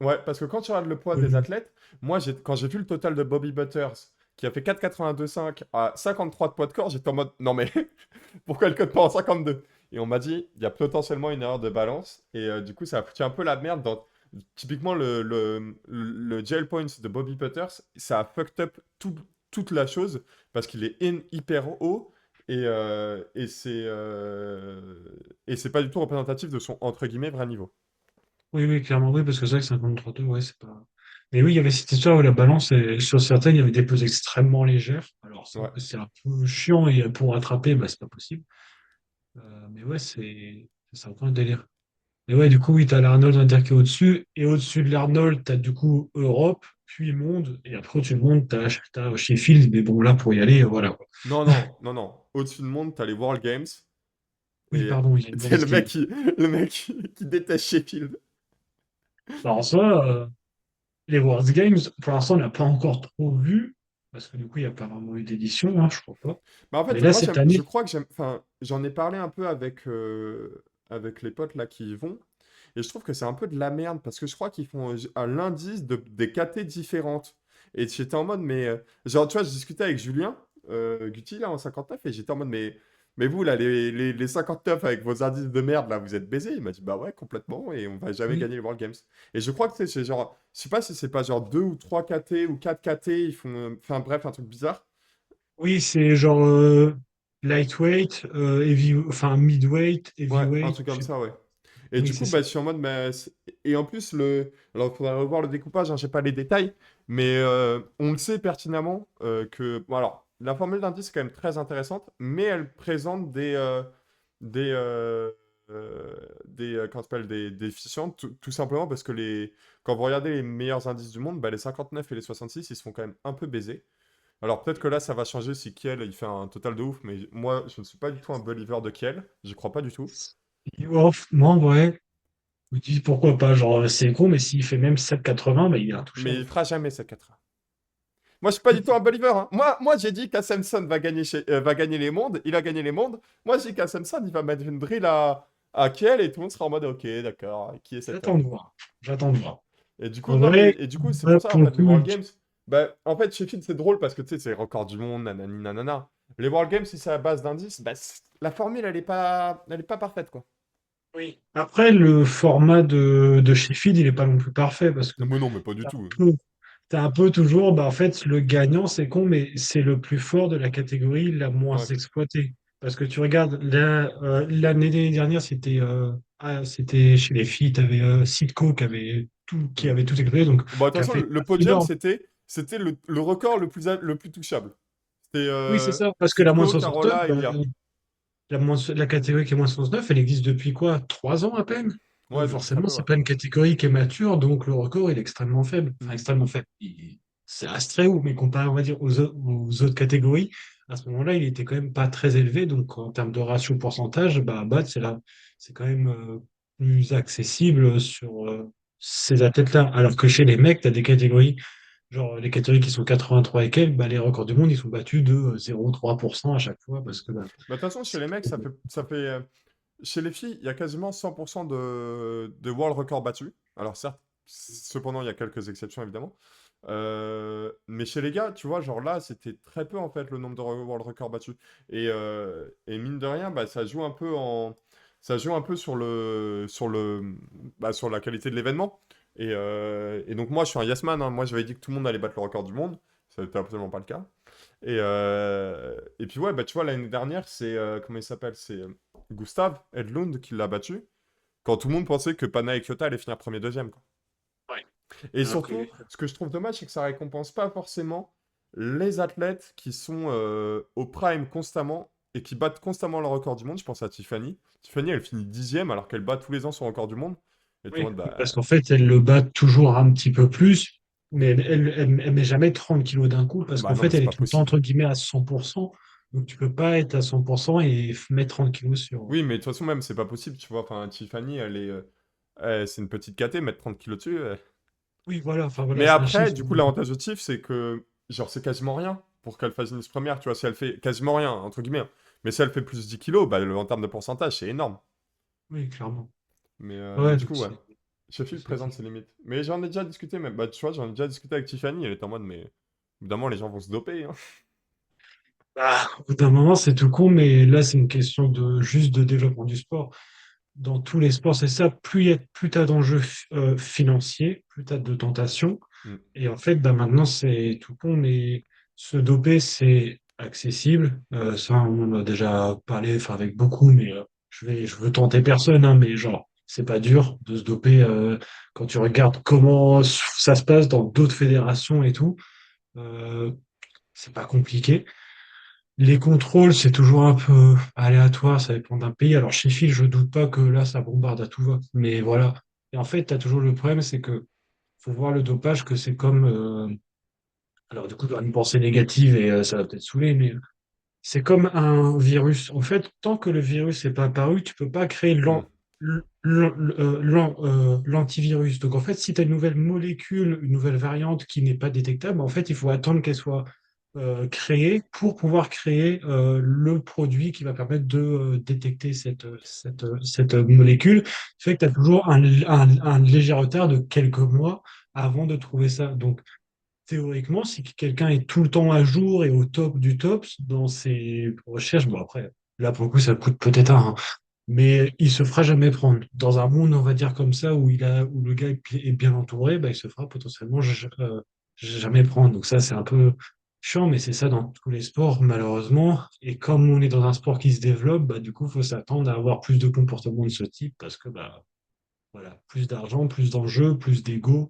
ouais, parce que quand tu regardes le poids des Oui, athlètes, moi, quand j'ai vu le total de Bobby Butters, qui a fait 4,82,5 à 53 de poids de corps, j'étais en mode, non mais, pourquoi elle code pas en 52? Et on m'a dit, il y a potentiellement une erreur de balance. Et du coup, ça a foutu un peu la merde dans... Typiquement, le jail points de Bobby Butters, ça a fucked up toute la chose parce qu'il est hyper haut et c'est pas du tout représentatif de son, entre guillemets, vrai niveau. oui, oui, clairement, oui, parce que c'est vrai que 53,2, ouais, c'est pas. Mais oui, il y avait cette histoire où la balance, sur certaines, il y avait des pesées extrêmement légères. Alors, ça, Ouais. c'est un peu chiant et pour rattraper, bah, c'est pas possible. Mais ouais, c'est un peu un délire. Et ouais, du coup, oui, t'as l'Arnold Inter qui est au-dessus. Et au-dessus de l'Arnold, t'as du coup Europe, puis monde. Et après, au-dessus du monde, t'as Sheffield. Mais bon, là, pour y aller, voilà, quoi. Non, non, non, non. Au-dessus du monde, t'as les World Games. Oui, Et pardon, il y a une c'est World Game. le mec qui déteste Sheffield. Bah, en soi, les World Games, pour l'instant, on n'a pas encore trop vu. Parce que du coup, il n'y a pas vraiment eu d'édition, hein, je crois pas. Bah en Mais fait, là, moi, cette je année, crois que j'aime. Enfin, j'en ai parlé un peu avec les potes là qui y vont. Et je trouve que c'est un peu de la merde parce que je crois qu'ils font un l'indice des KT différentes. Et j'étais en mode, mais. Genre, tu vois, je discutais avec Julien Guti là en 59 et j'étais en mode, mais vous là, les 59 avec vos indices de merde là, vous êtes baisés. Il m'a dit, bah ouais, complètement. Et on va jamais oui, gagner les World Games. Et je crois que c'est genre. Je sais pas si c'est pas genre 2 ou 3 KT ou 4 KT. Ils font. Enfin, bref, un truc bizarre. oui, c'est genre lightweight, enfin midweight, Ouais, un heavyweight, truc je comme sais ça, pas. ouais. Et Oui, du c'est coup, ça. bah, je suis en mode, et en plus, alors il faudrait revoir le découpage, hein, j'ai pas les détails, mais on le sait pertinemment que, bon, alors, la formule d'indice est quand même très intéressante, mais elle présente des, euh, comment ça s'appelle, des déficients, tout simplement parce que quand vous regardez les meilleurs indices du monde, bah, les 59 et les 66, ils se font quand même un peu baiser. Alors peut-être que là, ça va changer si Kiel, il fait un total de ouf, mais moi, je ne suis pas du tout un believer de Kiel, j'y crois pas du tout. Moi, en vrai, je me dis pourquoi pas. Genre, c'est con, mais s'il fait même 7,80, bah, il est Mais intouchable. il fera jamais cette 4 heures. Moi, je suis pas du tout un believer, hein. Moi j'ai dit qu'Assamson va gagner les mondes. Il a gagné les mondes. Moi, j'ai dit qu'Assamson, il va mettre une drill à Kiel et tout le monde sera en mode, ok, d'accord, qui est cet J'attends homme? de voir. J'attends de voir. Et du coup, En non, mais vrai, et du coup, c'est ouais, pour ça, en pour le fait, les coup, World Games. Bah, en fait, Sheffield, c'est drôle parce que tu sais, c'est record du monde, nanani, nanana. Les World Games, si c'est à base d'indices, bah, la formule, elle est pas parfaite, quoi. oui. Après, le format de Sheffield, il est pas non plus parfait parce que Mais non, mais pas du t'as tout. un peu, t'as un peu toujours, bah, en fait, le gagnant, c'est con, mais c'est le plus fort de la catégorie la moins Ouais. exploitée. Parce que tu regardes, l'année dernière, c'était chez les filles, tu avais Sitco qui Mm. avait tout exploité, donc Bon, de toute qui a façon, fait le c'est podium, énorme. c'était le record le plus touchable. C'était Oui, c'est ça, parce que la moins Sitko, 69, Carola et bah, Lia. la catégorie qui est moins 69, elle existe depuis quoi? 3 ans à peine? Ouais, depuis très Forcément, peu, ouais. c'est pas une catégorie qui est mature, donc le record il est extrêmement faible. Enfin, Mm. extrêmement faible. C'est assez haut, mais comparé, on va dire, aux autres catégories, à ce moment-là, il était quand même pas très élevé. Donc, en termes de ratio pourcentage, bah, BAT, c'est quand même plus accessible sur ces athlètes-là. Alors que chez les mecs, tu as des catégories, genre les catégories qui sont 83 et quelques, bah, les records du monde, ils sont battus de 0,3% à chaque fois parce que bah, Bah, de toute façon, chez c'est les mecs, chez les filles, il y a quasiment 100% de world record battus. Alors certes, cependant, il y a quelques exceptions, évidemment. Mais chez les gars, tu vois, genre là, c'était très peu, en fait, le nombre de world records battus. Et mine de rien, bah, ça joue un peu sur la qualité de l'événement. Et donc moi, je suis un yes man, hein. Moi, j'avais dit que tout le monde allait battre le record du monde. Ça n'était absolument pas le cas. Et puis ouais, bah tu vois, l'année dernière, comment il s'appelle? C'est Gustav Edlund qui l'a battu, quand tout le monde pensait que Pana et Kyoto allaient finir premier, deuxième, quoi. ouais. Et Alors que surtout, ce que je trouve dommage, c'est que ça récompense pas forcément les athlètes qui sont au prime constamment et qui battent constamment le record du monde. Je pense à Tiffany. Tiffany, elle finit dixième alors qu'elle bat tous les ans son record du monde. Et tout le oui, monde, bah, parce qu'en fait, elle le bat toujours un petit peu plus, mais elle met jamais 30 kilos d'un coup, parce bah qu'en non, mais fait, c'est elle est pas tout le temps, possible. entre guillemets, à 100%. Donc, tu peux pas être à 100% et mettre 30 kilos sur. Oui, mais de toute façon, même, c'est pas possible, tu vois. Enfin, Tiffany, c'est une petite caté, mettre 30 kilos dessus. Oui, voilà, enfin voilà, Mais c'est un après, chiffre. du coup, l'avantage de Tiff, c'est que, genre, c'est quasiment rien pour qu'elle fasse une première, tu vois, si elle fait quasiment rien, entre guillemets, hein. Mais si elle fait plus de 10 kilos, bah, en termes de pourcentage, c'est énorme. Oui, clairement. Mais Ouais, du donc coup, ouais. Sheffield c'est- présente ses limites. Mais j'en ai déjà discuté, même. Bah, tu vois, j'en ai déjà discuté avec Tiffany, elle était en mode, mais évidemment, les gens vont se doper, hein. bah, au bout d'un moment, c'est tout con, mais là, c'est une question de juste de développement du sport. Dans tous les sports, c'est ça. Plus tu as d'enjeux financiers, plus tu as de tentations. Mm. Et en fait, bah maintenant, c'est tout con, mais se doper, c'est accessible. Ça, on en a déjà parlé, enfin, avec beaucoup, mais je veux tenter personne, hein, mais genre, c'est pas dur de se doper quand tu regardes comment ça se passe dans d'autres fédérations et tout. Euh, c'est pas compliqué. Les contrôles, c'est toujours un peu aléatoire, ça dépend d'un pays. Alors, Sheffield, je doute pas que là, ça bombarde à tout va. Mais voilà. Et en fait, tu as toujours le problème, c'est que faut voir le dopage que c'est comme. Alors, du coup, tu une pensée négative et ça va peut-être saouler, mais c'est comme un virus. En fait, tant que le virus n'est pas apparu, tu peux pas créer Mm. l'antivirus. Donc, en fait, si tu as une nouvelle molécule, une nouvelle variante qui n'est pas détectable, en fait, il faut attendre qu'elle soit créée pour pouvoir créer le produit qui va permettre de détecter cette molécule. Ce fait que tu as toujours un léger retard de quelques mois avant de trouver ça. Donc, théoriquement, si quelqu'un est tout le temps à jour et au top du top dans ses recherches, bon après, là pour le coup, ça coûte peut-être un, hein, mais il se fera jamais prendre. Dans un monde, on va dire comme ça, où le gars est bien entouré, bah, il se fera potentiellement jamais prendre. Donc ça, c'est un peu chiant, mais c'est ça dans tous les sports, malheureusement. Et comme on est dans un sport qui se développe, bah, du coup, il faut s'attendre à avoir plus de comportements de ce type parce que bah, voilà, plus d'argent, plus d'enjeux, plus d'ego.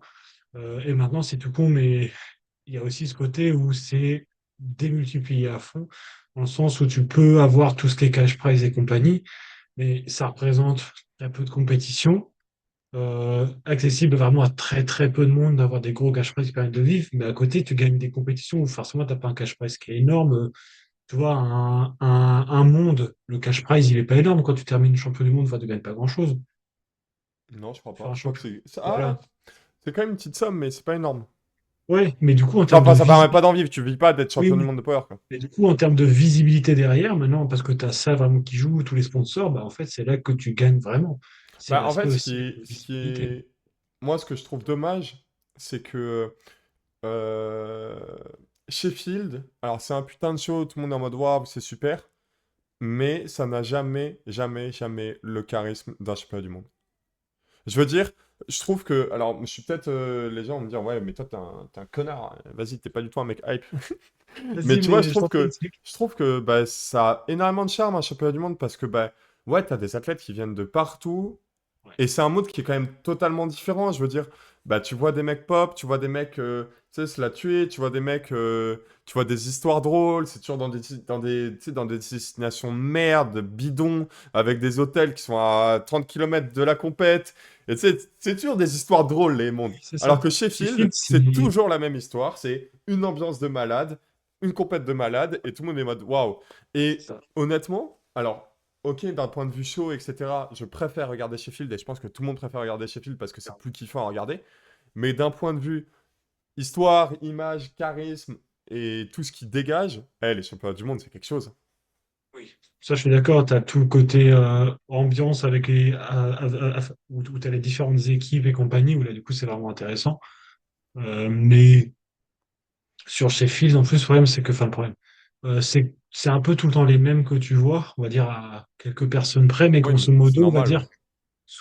Et maintenant, c'est tout con, mais il y a aussi ce côté où c'est démultiplié à fond, dans le sens où tu peux avoir tout ce qui est cash prize et compagnie, mais ça représente très peu de compétition, accessible vraiment à très très peu de monde d'avoir des gros cash prize qui permettent de vivre, mais à côté, tu gagnes des compétitions où forcément tu n'as pas un cash prize qui est énorme. tu vois, un monde, le cash prize, il est pas énorme quand tu termines champion du monde, enfin, tu gagnes pas grand-chose. Non, je crois Faire pas. un Je crois que champion. c'est. Ah, Voilà. c'est quand même une petite somme, mais c'est pas énorme. Ouais, mais du coup, en Non, termes de enfin, ça permet pas visibilité, d'en vivre. Tu vis pas d'être oui, champion du oui. monde de Power, quoi. Mais du coup, en termes de visibilité derrière, maintenant, parce que tu as ça vraiment qui joue, tous les sponsors, bah, en fait, c'est là que tu gagnes vraiment. C'est Bah, en l'aspect fait, aussi ce qui visibilité. est. Moi, ce que je trouve dommage, c'est que. euh, Sheffield, alors c'est un putain de show, tout le monde est en mode waouh, c'est super, mais ça n'a jamais, jamais, jamais le charisme d'un championnat du monde. Je veux dire, je trouve que. Alors, je suis peut-être. Les gens vont me dire, ouais, mais toi, t'es un connard. Vas-y, t'es pas du tout un mec hype. Mais Vas-y, tu vois, mais je t'en prie, explique. je trouve que bah, ça a énormément de charme un championnat du monde parce que, bah, ouais, t'as des athlètes qui viennent de partout. Ouais, Et c'est un mood qui est quand même totalement différent. Je veux dire, bah, tu vois des mecs pop, tu vois des mecs tu sais, se la tuer, tu vois des mecs, tu vois des histoires drôles. C'est toujours tu sais, dans des destinations de merde, bidons, avec des hôtels qui sont à 30 kilomètres de la compète. Et tu sais, c'est toujours des histoires drôles, les mondes. oui, c'est Alors ça. que Sheffield, Sheffield, c'est c'est toujours la même histoire. C'est une ambiance de malade, une compète de malade, et tout le monde est en mode waouh. c'est Et ça. honnêtement, alors. Ok, d'un point de vue show, etc., je préfère regarder Sheffield et je pense que tout le monde préfère regarder Sheffield parce que c'est plus kiffant à regarder. Mais d'un point de vue histoire, image, charisme et tout ce qui dégage, les championnats du monde, c'est quelque chose. Oui. Ça, je suis d'accord. Tu as tout le côté ambiance avec où tu as les différentes équipes et compagnie, où là, du coup, c'est vraiment intéressant. Mais sur Sheffield, en plus, le problème, c'est que, enfin, le problème, c'est un peu tout le temps les mêmes que tu vois, on va dire à quelques personnes près, mais Oui, mais grosso c'est modo, on va normal, ouais. dire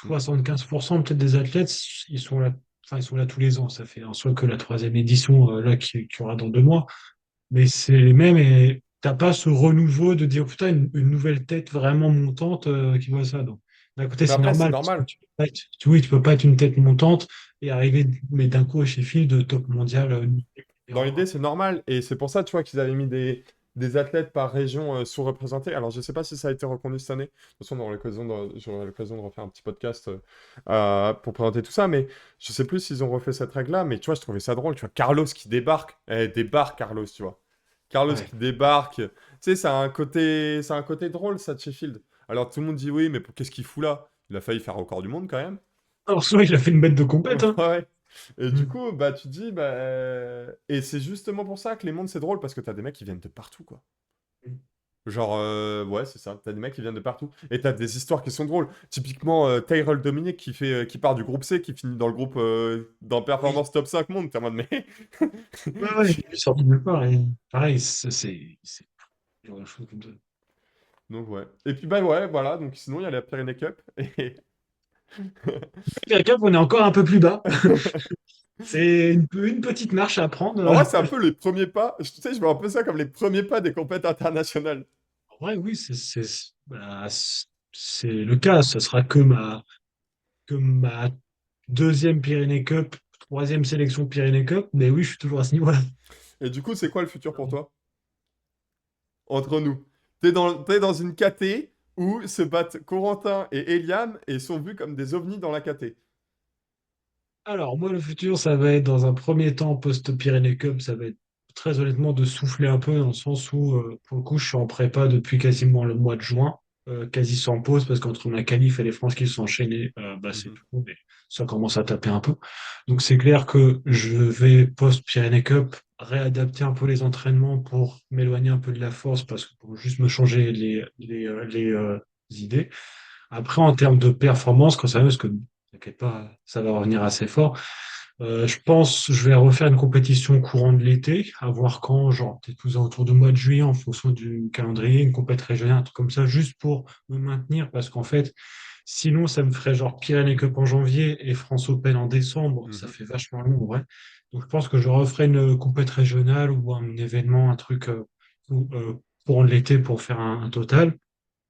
Mm. 75% peut-être des athlètes, ils sont là, enfin, ils sont là tous les ans. Ça fait en soi que la troisième édition, là, qui aura dans 2 mois. Mais c'est les mêmes et t'as pas ce renouveau de dire putain, une nouvelle tête vraiment montante qui voit ça. Donc, d'un côté, Mais c'est après, c'est normal parce que normal. tu peux pas être, oui, tu peux pas être une tête montante et arriver, mais d'un coup, chez Phil, de top mondial Dans numéro l'idée, un. c'est normal. Et c'est pour ça, tu vois, qu'ils avaient mis des athlètes par région sous-représentés. Alors, je sais pas si ça a été reconnu cette année. De toute façon, j'aurai l'occasion de refaire un petit podcast pour présenter tout ça. Mais je sais plus s'ils ont refait cette règle-là. Mais tu vois, je trouvais ça drôle. Tu vois, Carlos qui débarque. Débarque, Carlos, tu vois. Carlos Ouais. qui débarque. Tu sais, ça a un côté drôle, ça, de Sheffield. Alors, tout le monde dit oui, mais qu'est-ce qu'il fout là? Il a failli faire record du monde quand même. Alors, soit il a fait une bête de compète, hein. Ouais. Et du Mm. coup, bah, tu te dis, bah. Et c'est justement pour ça que les mondes, c'est drôle, parce que t'as des mecs qui viennent de partout, quoi. Genre, ouais, c'est ça. T'as des mecs qui viennent de partout. Et t'as des histoires qui sont drôles. Typiquement, Tyrell Dominic qui part du groupe C, qui finit dans le groupe, dans Oui. Performance Top 5 Monde. T'es en mode, mais. Ouais, ouais, il sort de nulle part. Et pareil, c'est genre de choses comme ça. Donc, ouais. Et puis, bah, ouais, voilà. Donc, sinon, il y a la Pyrénées Cup. Et. Pierre Cup, on est encore un peu plus bas. C'est une petite marche à En prendre. vrai, c'est un peu les premiers pas. Tu sais, je vois un peu ça comme les premiers pas des compètes internationales. Ouais, oui, bah, c'est le cas. Ce sera que ma deuxième Pyrénées Cup, troisième sélection Pyrénées Cup. Mais oui, je suis toujours à ce niveau-là. Et du coup, c'est quoi le futur pour toi? Entre nous. T'es dans une KT où se battent Corentin et Eliane et sont vus comme des ovnis dans la KT. Alors, moi, le futur, ça va être dans un premier temps, post-Pyrénées Cup, ça va être très honnêtement de souffler un peu dans le sens où, pour le coup, je suis en prépa depuis quasiment le mois de juin, quasi sans pause, parce qu'entre ma qualif et les France qui se sont enchaînées, bah, c'est Mhm. tout, mais ça commence à taper un peu. Donc, c'est clair que je vais, post-Pyrénées Cup, réadapter un peu les entraînements pour m'éloigner un peu de la force, parce que pour juste me changer les idées. Après, en termes de performance, quand ça va, parce que t'inquiète pas, ça va revenir assez fort. Je pense que je vais refaire une compétition courant de l'été, à voir quand, genre peut-être plus autour du mois de juillet en fonction du calendrier, une compétition régionale, un truc comme ça, juste pour me maintenir, parce qu'en fait, sinon ça me ferait genre Pyrénées Cup en janvier et France Open en décembre, ça Mhm. fait vachement long en vrai. Donc je pense que je referai une compétition régionale ou un événement, un truc courant de l'été pour faire un total.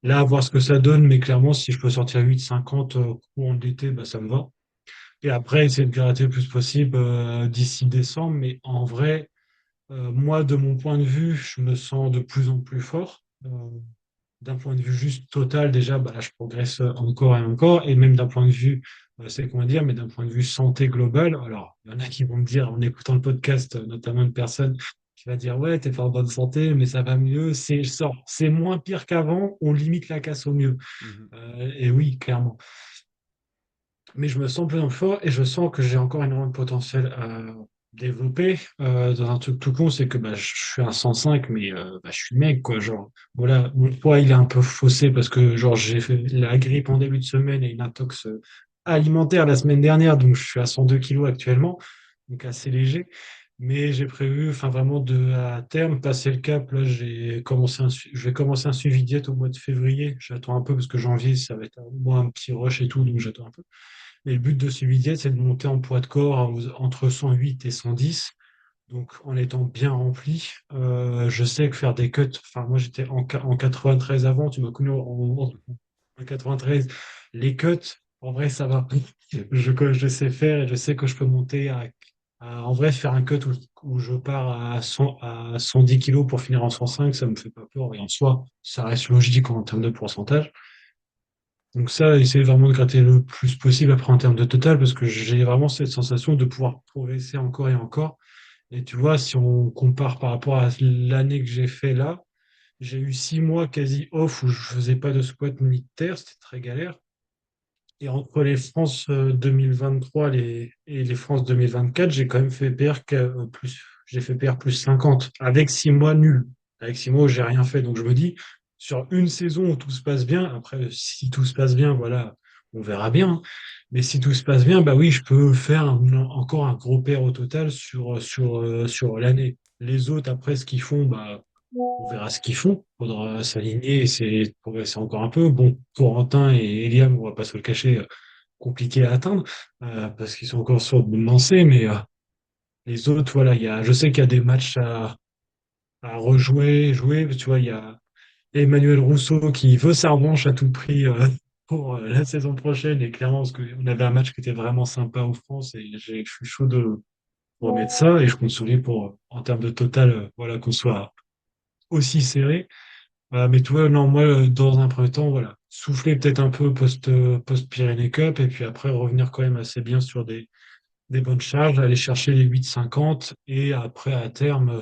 Là, à voir ce que ça donne, mais clairement, si je peux sortir 8,50 courant de l'été, bah, ça me va. Et après, essayer de gratter le plus possible d'ici décembre. Mais en vrai, moi, de mon point de vue, je me sens de plus en plus fort. D'un point de vue juste total, déjà, bah, là, je progresse encore et encore. Et même d'un point de vue, c'est comment dire, mais d'un point de vue santé globale. Alors, il y en a qui vont me dire, en écoutant le podcast, notamment une personne Tu vas dire, ouais, t'es pas en bonne santé, mais ça va mieux. C'est moins pire qu'avant. On limite la casse au mieux. Mhm. Et oui, clairement. Mais je me sens plus en fort et je sens que j'ai encore énormément de potentiel à développer. Dans un truc tout con, c'est que bah, je suis un 105, mais bah, je suis mec, quoi. Genre, voilà, mon poids, il est un peu faussé parce que genre, j'ai fait la grippe en début de semaine et une intox alimentaire la semaine dernière, donc je suis à 102 kilos actuellement, donc assez léger. Mais j'ai prévu, enfin vraiment à terme, passer le cap. Là, je vais commencer un suivi diète au mois de février. J'attends un peu parce que janvier, ça va être moi un petit rush et tout, donc j'attends un peu. Et le but de ce billet, c'est de monter en poids de corps entre 108 et 110. Donc, en étant bien rempli, je sais que faire des cuts, enfin, moi, j'étais en 93 avant, tu m'as connu en 93. Les cuts, en vrai, ça va. Je sais faire et je sais que je peux monter en vrai, faire un cut où je pars à 110 kilos pour finir en 105, ça me fait pas peur. Et en soi, ça reste logique en termes de pourcentage. Donc ça, essayer vraiment de gratter le plus possible après en termes de total, parce que j'ai vraiment cette sensation de pouvoir progresser encore et encore. Et tu vois, si on compare par rapport à l'année que j'ai fait là, j'ai eu 6 mois quasi off où je faisais pas de squat ni de terre, c'était très galère. Et entre les France 2023 et les France 2024, j'ai quand même fait PR j'ai fait PR plus 50 avec 6 mois nuls, avec 6 mois où j'ai rien fait. Donc je me dis, sur une saison où tout se passe bien, après, si tout se passe bien, voilà, on verra bien. Mais si tout se passe bien, bah oui, je peux faire encore un gros PR au total sur l'année. Les autres, après, ce qu'ils font, bah, on verra ce qu'ils font. Il faudra s'aligner et essayer de progresser encore un peu. Bon, Corentin et Eliam, on va pas se le cacher, compliqué à atteindre parce qu'ils sont encore sur de lancer, mais les autres, voilà, je sais qu'il y a des matchs à rejouer, jouer. Tu vois, il y a Emmanuel Rousseau qui veut sa revanche à tout prix pour la saison prochaine. Et clairement, parce qu'on avait un match qui était vraiment sympa en France et je suis chaud de remettre ça. Et je compte sur lui pour, en termes de total, voilà, qu'on soit aussi serré. Mais tu vois, non, moi, dans un premier temps, voilà, souffler peut-être un peu post-Pyrénées Cup et puis après revenir quand même assez bien sur des bonnes charges, aller chercher les 8,50 et après à terme,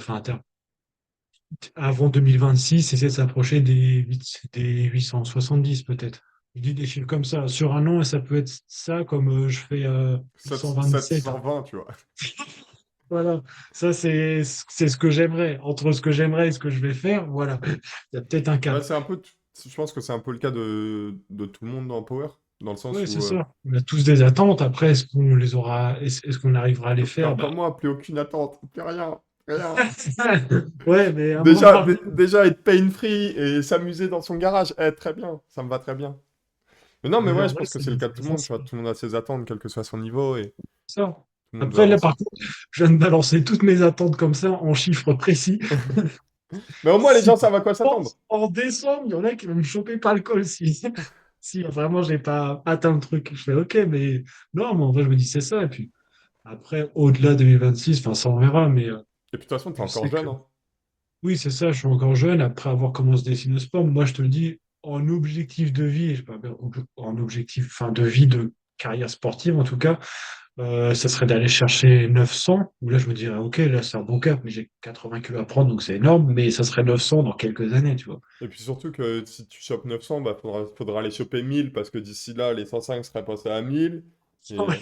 avant 2026, essayer de s'approcher des 870 peut-être. Je dis des chiffres comme ça. Sur un an, ça peut être ça, comme je fais 827. 720, tu vois. Voilà, ça c'est ce que j'aimerais. Entre ce que j'aimerais et ce que je vais faire, voilà, il y a peut-être un Bah, cap. je pense que c'est un peu le cas de tout le monde dans Power, dans le sens Oui, c'est où ça. On a tous des attentes. Après, est-ce qu'on les aura, est-ce qu'on arrivera à les faire? comme Bah, moi, plus aucune attente, plus rien, rien. ouais, mais à un moment Déjà, donné, déjà être pain-free et s'amuser dans son garage, très bien, ça me va très bien. Mais non, mais mais ouais, en je vrai, pense que c'est le cas de c'est tout le monde, tu vois. essentiel. Tout le monde a ses attentes, quel que soit son niveau, et Ça. tout le monde veut Après, là, avancer. par contre, je viens de balancer toutes mes attentes comme ça en chiffres précis. Mais au moins, les Si gens par savent à quoi s'attendre. contre, en décembre, il y en a qui vont me choper par le col si vraiment j'ai pas atteint le truc. Je fais OK, mais non, mais en vrai, je me dis c'est ça. Et puis après, au-delà de 2026, enfin, ça on verra, mais Et puis de toute façon, t'es je encore sais jeune, que hein. oui, c'est ça, je suis encore jeune. Après avoir comment se dessine le sport, moi, je te le dis, en objectif de vie, et je parle bien en objectif, enfin, de vie, de carrière sportive en tout cas, ça serait d'aller chercher 900, où là, je me dirais, OK, là, c'est un bon cap, mais j'ai 80 kilos à prendre, donc c'est énorme, mais ça serait 900 dans quelques années, tu vois. Et puis surtout que si tu chopes 900, bah faudra aller choper 1000 parce que d'ici là, les 105 seraient passés à 1000. Et... Ouais,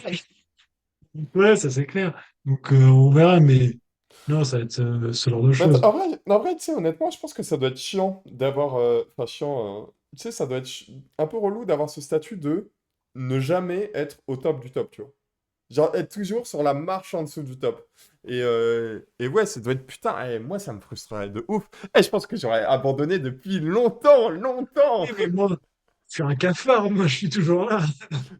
ouais, ça c'est clair. Donc, on verra, mais non, ça va être ce genre de Mais choses. en vrai, tu sais, honnêtement, je pense que ça doit être chiant d'avoir... Enfin, chiant... tu sais, ça doit être un peu relou d'avoir ce statut de ne jamais être au top du top, tu vois. Genre, être toujours sur la marche en dessous du top. Et ouais, ça doit être putain. Moi, ça me frustrerait de ouf. Je pense que j'aurais abandonné depuis longtemps, longtemps. Oui, mais moi, je suis un cafard, moi, je suis toujours là.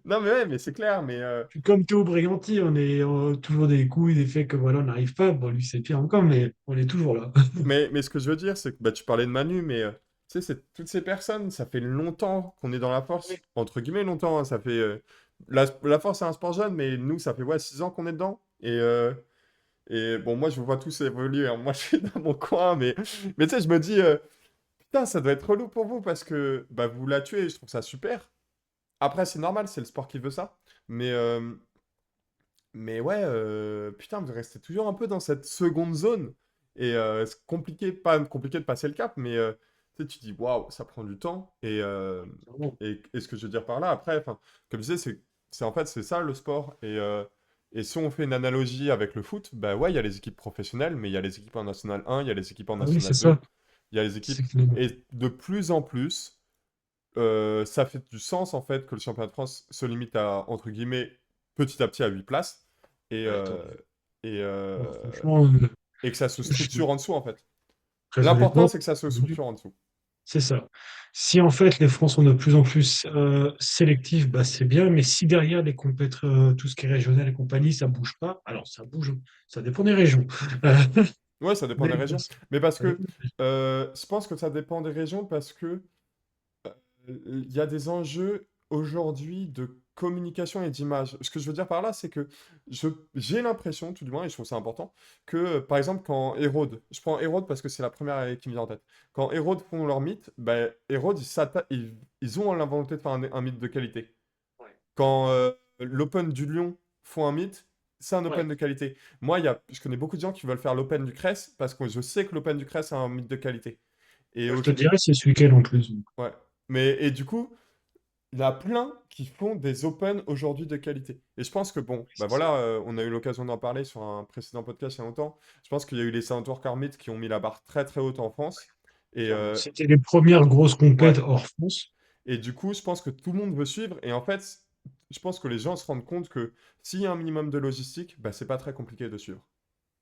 Non, mais ouais, mais c'est clair. Mais, Je suis comme Théo Briganti, on est toujours des couilles, des faits que voilà, on n'arrive pas. Bon, lui, c'est pire encore, mais on est toujours là. mais ce que je veux dire, c'est que bah, tu parlais de Manu, mais tu sais, toutes ces personnes, ça fait longtemps qu'on est dans la force. Entre guillemets, longtemps, hein. Ça fait. La force, c'est un sport jeune, mais nous, ça fait ouais, 6 ans qu'on est dedans. Et bon, moi, je vous vois tous évoluer, hein. Moi, je suis dans mon coin, mais tu sais, je me dis. Putain, ça doit être relou pour vous parce que bah, vous la tuez, je trouve ça super. Après, c'est normal, c'est le sport qui veut ça. Mais, euh, mais ouais, putain, vous restez toujours un peu dans cette seconde zone. Et c'est compliqué, pas compliqué de passer le cap, mais tu sais, tu dis, waouh, ça prend du temps. Clairement. Et ce que je veux dire par là, après, enfin, comme je disais, en fait, c'est ça le sport. Et si on fait une analogie avec le foot, bah ouais, il y a les équipes professionnelles, mais il y a les équipes en National 1, il y a les équipes en Ah oui, c'est National ça. 2, il y a les C'est équipes. que les- Et de plus en plus, ça fait du sens en fait que le championnat de France se limite à, entre guillemets, petit à petit à 8 places et, Ouais, tant euh, mieux. et, Bon, euh, franchement, et que ça se je- structure en dessous en fait. très L'important, honnêtement, c'est que ça se structure en dessous. c'est ça. Si en fait les francs sont de plus en plus sélectifs, bah, c'est bien, mais si derrière les compétitions, tout ce qui est régional et compagnie, ça bouge pas, alors ça bouge, ça dépend des régions. Euh, Ouais, ça dépend mais des régions. Mais parce ça que dépend. je pense que ça dépend des régions parce que il y a des enjeux aujourd'hui de communication et d'image. Ce que je veux dire par là, c'est que j'ai l'impression, tout du moins, et je trouve ça important, que par exemple, quand Hérode, je prends Hérode parce que c'est la première qui me vient en tête, quand Hérode font leur mythe, ben, Hérode, ils ont la volonté de faire un mythe de qualité. Ouais. Quand l'Open du Lyon font un mythe, c'est un Ouais. Open de qualité. Moi, je connais beaucoup de gens qui veulent faire l'Open du Crest parce que je sais que l'Open du Crest a un mythe de qualité. Et Moi, je te aujourd'hui, dirais, c'est ce week-end en plus. ouais. Mais, et du coup, il y a plein qui font des Open aujourd'hui de qualité. Et je pense que, bon, Oui, bah c'est ça. voilà, on a eu l'occasion d'en parler sur un précédent podcast il y a longtemps. Je pense qu'il y a eu les Centaur Carmite qui ont mis la barre très très haute en France. Et Clairement. C'était les premières grosses ouais. compètes hors France. Et du coup, je pense que tout le monde veut suivre. Et en fait, je pense que les gens se rendent compte que s'il y a un minimum de logistique, bah, c'est pas très compliqué de suivre.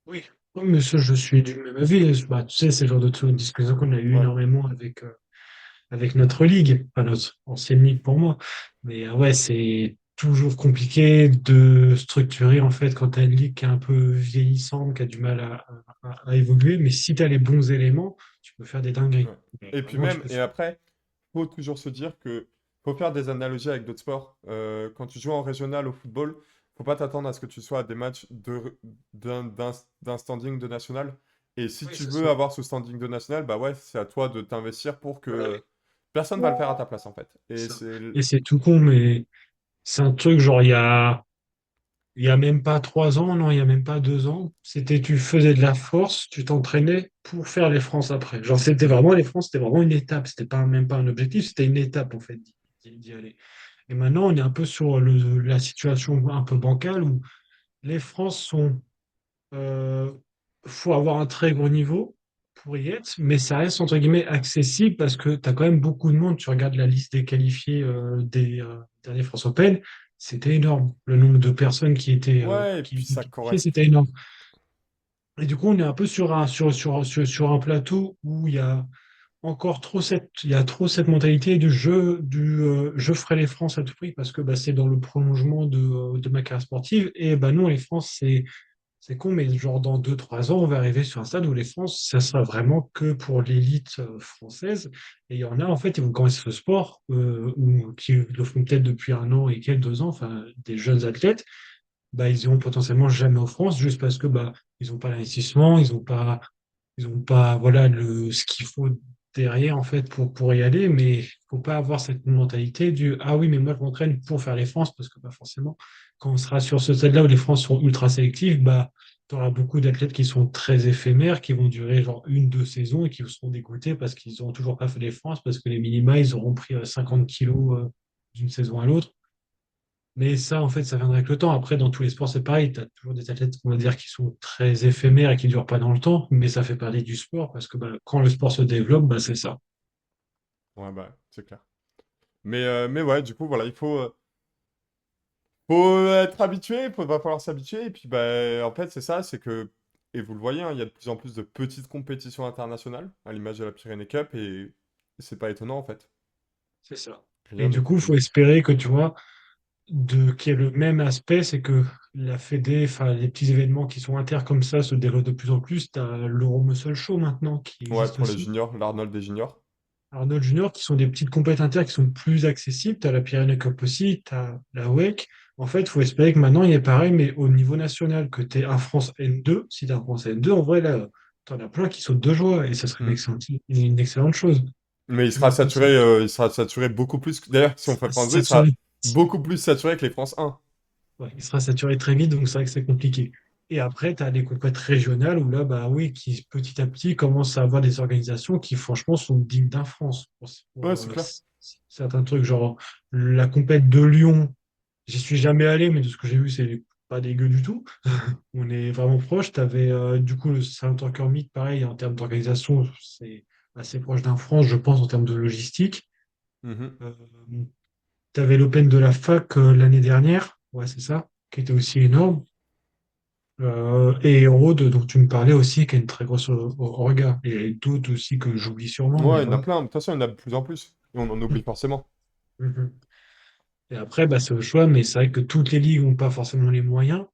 Oui. Oui, mais ça, je suis du même avis. Bah, tu sais, c'est le genre de discussion qu'on a eu Ouais, énormément avec notre ligue, enfin notre ancienne ligue pour moi. Mais ouais, c'est toujours compliqué de structurer en fait quand tu as une ligue qui est un peu vieillissante, qui a du mal à évoluer. Mais si tu as les bons éléments, tu peux faire des dingueries. ouais. Mais Et puis vraiment, tu même, peux et faire. après, faut toujours se dire que faut faire des analogies avec d'autres sports. Quand tu joues en régional au football, faut pas t'attendre à ce que tu sois à des matchs d'un standing de national. Et si Oui, tu c'est veux ça. avoir ce standing de national, bah ouais, c'est à toi de t'investir pour Voilà. que personne va le faire à ta place en fait. Et Ça. c'est Et c'est tout con, mais c'est un truc genre il y a même pas 3 ans, non, il y a même pas 2 ans. C'était tu faisais de la force, tu t'entraînais pour faire les France après. Genre c'était vraiment les France, c'était vraiment une étape. C'était pas même pas un objectif, c'était une étape en fait d'y aller. Et maintenant on est un peu sur la situation un peu bancale où les France sont euh, faut avoir un très gros niveau pour y être, mais ça reste entre guillemets accessible parce que tu as quand même beaucoup de monde. Tu regardes la liste des qualifiés des derniers France Open, c'était énorme. Le nombre de personnes ouais, et qui puis étaient ça qualifiées, correspond. c'était énorme. Et du coup, on est un peu sur un plateau où il y a encore il y a trop cette mentalité du je ferai les France à tout prix parce que bah, c'est dans le prolongement de ma carrière sportive. Et bah, non, les France, c'est con, mais genre dans 2, 3 ans, on va arriver sur un stade où les France, ça sera vraiment que pour l'élite française. Et il y en a, en fait, ils vont commencer ce sport, ou qui le font peut-être depuis 1 an et quelques 2 ans, enfin, des jeunes athlètes, bah, ils iront potentiellement jamais en France juste parce que bah, ils n'ont pas l'investissement, ils ont pas voilà, ce qu'il faut derrière, en fait, pour y aller. Mais il faut pas avoir cette mentalité du ah oui, mais moi, je m'entraîne pour faire les France parce que pas forcément, quand on sera sur ce stade-là où les France sont ultra sélectifs, bah, tu auras beaucoup d'athlètes qui sont très éphémères, qui vont durer genre 1, 2 saisons et qui seront dégoûtés parce qu'ils n'auront toujours pas fait les France, parce que les minima, ils auront pris 50 kilos d'une saison à l'autre. Mais ça, en fait, ça viendra avec le temps. Après, dans tous les sports, c'est pareil. Tu as toujours des athlètes, on va dire, qui sont très éphémères et qui ne durent pas dans le temps, mais ça fait partie du sport parce que bah, quand le sport se développe, bah, c'est ça. Ouais, bah, c'est clair. Mais ouais, du coup, voilà, faut être habitué, va falloir s'habituer. Et puis, bah, en fait, c'est ça, c'est que, et vous le voyez, hein, il y a de plus en plus de petites compétitions internationales, à l'image de la Pyrénées Cup, et c'est pas étonnant, en fait. C'est ça. Et Rien ne du coup, il faut complique. espérer que, tu vois, qu'il y ait le même aspect, c'est que la Fédé, enfin, les petits événements qui sont inter comme ça se développent de plus en plus. Tu as l'Euromuscle Show maintenant qui Ouais, existe pour les aussi. juniors, l'Arnold des juniors. Arnold Junior, qui sont des petites compètes inter qui sont plus accessibles. Tu as la Pyrénées Cup aussi, tu as la WEC. En fait, il faut espérer que maintenant, il y ait pareil, mais au niveau national, que tu aies un France N2. Si tu as un France N2, en vrai, là, tu en as plein qui sautent de joie et ça serait Hmm. une excellente chose. Mais il sera saturé beaucoup plus. D'ailleurs, si on fait France 2, il sera Saturé. beaucoup plus saturé que les France 1. Ouais, il sera saturé très vite, donc c'est vrai que c'est compliqué. Et après, tu as les compètes régionales où là, bah oui, qui petit à petit commencent à avoir des organisations qui, franchement, sont dignes d'un France. Ouais, c'est clair. Certains trucs, genre la compète de Lyon, j'y suis jamais allé, mais de ce que j'ai vu, c'est pas dégueu du tout. On est vraiment proche. Tu avais du coup le Saint-Antoine Meet, pareil, en termes d'organisation, c'est assez proche d'un France, je pense, en termes de logistique. Mhm. Euh, Tu avais l'Open de la fac l'année dernière, ouais, c'est ça, qui était aussi énorme. Et Hérode, dont tu me parlais aussi, qui a une très grosse orga. Et d'autres aussi que j'oublie sûrement, mais Ouais, il y en a voilà. plein. De toute façon, il y en a de plus en plus. Et on en oublie forcément. Mhm. Et après, bah, c'est au choix, mais c'est vrai que toutes les ligues n'ont pas forcément les moyens.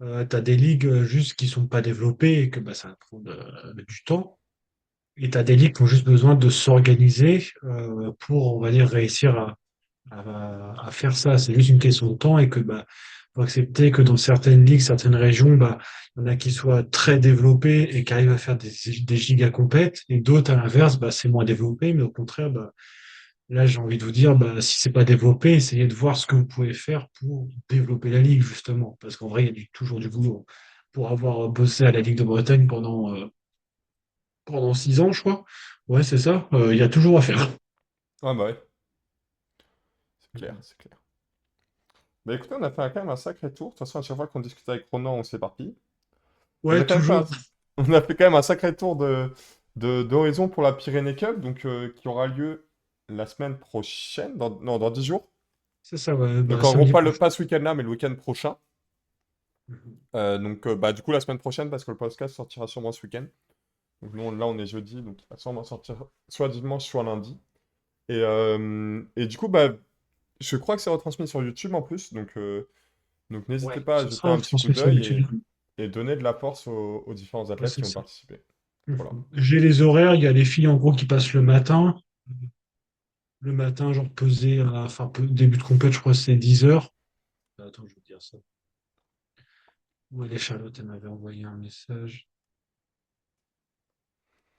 Tu as des ligues juste qui sont pas développées et que bah, ça prend du temps. Et tu as des ligues qui ont juste besoin de s'organiser pour, on va dire, réussir à faire ça. C'est juste une question de temps et que bah, faut accepter que dans certaines ligues, certaines régions, bah, il y en a qui soient très développées et qui arrivent à faire des giga compètes, et d'autres, à l'inverse, bah, c'est moins développé, mais au contraire, bah, là, j'ai envie de vous dire, bah, si c'est pas développé, essayez de voir ce que vous pouvez faire pour développer la ligue, justement. Parce qu'en vrai, il y a toujours du boulot. Pour avoir bossé à la Ligue de Bretagne pendant 6 ans, je crois. Ouais, c'est ça. Il y a toujours à faire. Ouais, bah ouais, c'est clair, c'est clair. Bah écoutez, on a fait quand même un sacré tour. De toute façon, à chaque fois qu'on discute avec Ronan, on s'éparpille. On a Ouais, quand même fait toujours. on a fait quand même un sacré tour d'horizon pour la Pyrénées Cup, donc qui aura lieu la semaine prochaine, non, dans 10 jours. C'est ça, ouais, Donc bah, en gros, samedi prochain. pas ce week-end-là, mais le week-end prochain. Mhm. Bah, du coup, la semaine prochaine, parce que le podcast sortira sûrement ce week-end. Donc nous, là, on est jeudi, donc il va sûrement sortir soit dimanche, soit lundi. Et du coup, bah, je crois que c'est retransmis sur YouTube en plus, donc n'hésitez Ouais, pas à ce jeter sera un petit coup transmis sur d'œil YouTube. et donner de la force aux différents Ouais, athlètes c'est qui ont ça. participé. Voilà. Mhm. J'ai les horaires, il y a les filles en gros qui passent le matin. Le matin, genre pesé, enfin début de compète, je crois que c'est 10 heures. Attends, je vais te dire ça. Où elle est Charlotte, elle m'avait envoyé un message.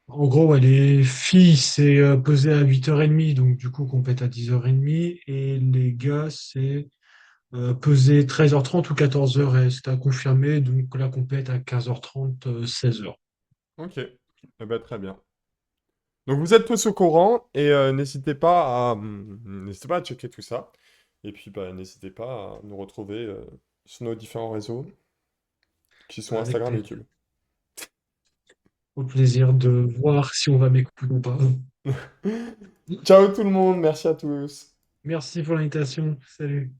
En gros, ouais, les filles, c'est pesé à 8h30, donc du coup, compète à 10h30. Et les gars, c'est pesé 13h30 ou 14h, et c'est à confirmer. Donc la compète à 15h30, 16h. Ok, eh ben, très bien. Donc vous êtes tous au courant et n'hésitez pas à checker tout ça. Et puis bah, n'hésitez pas à nous retrouver sur nos différents réseaux qui sont Avec Instagram et plaisir. YouTube. Au plaisir de voir si on va m'écouter ou pas. Ciao tout le monde, merci à tous. Merci pour l'invitation. Salut.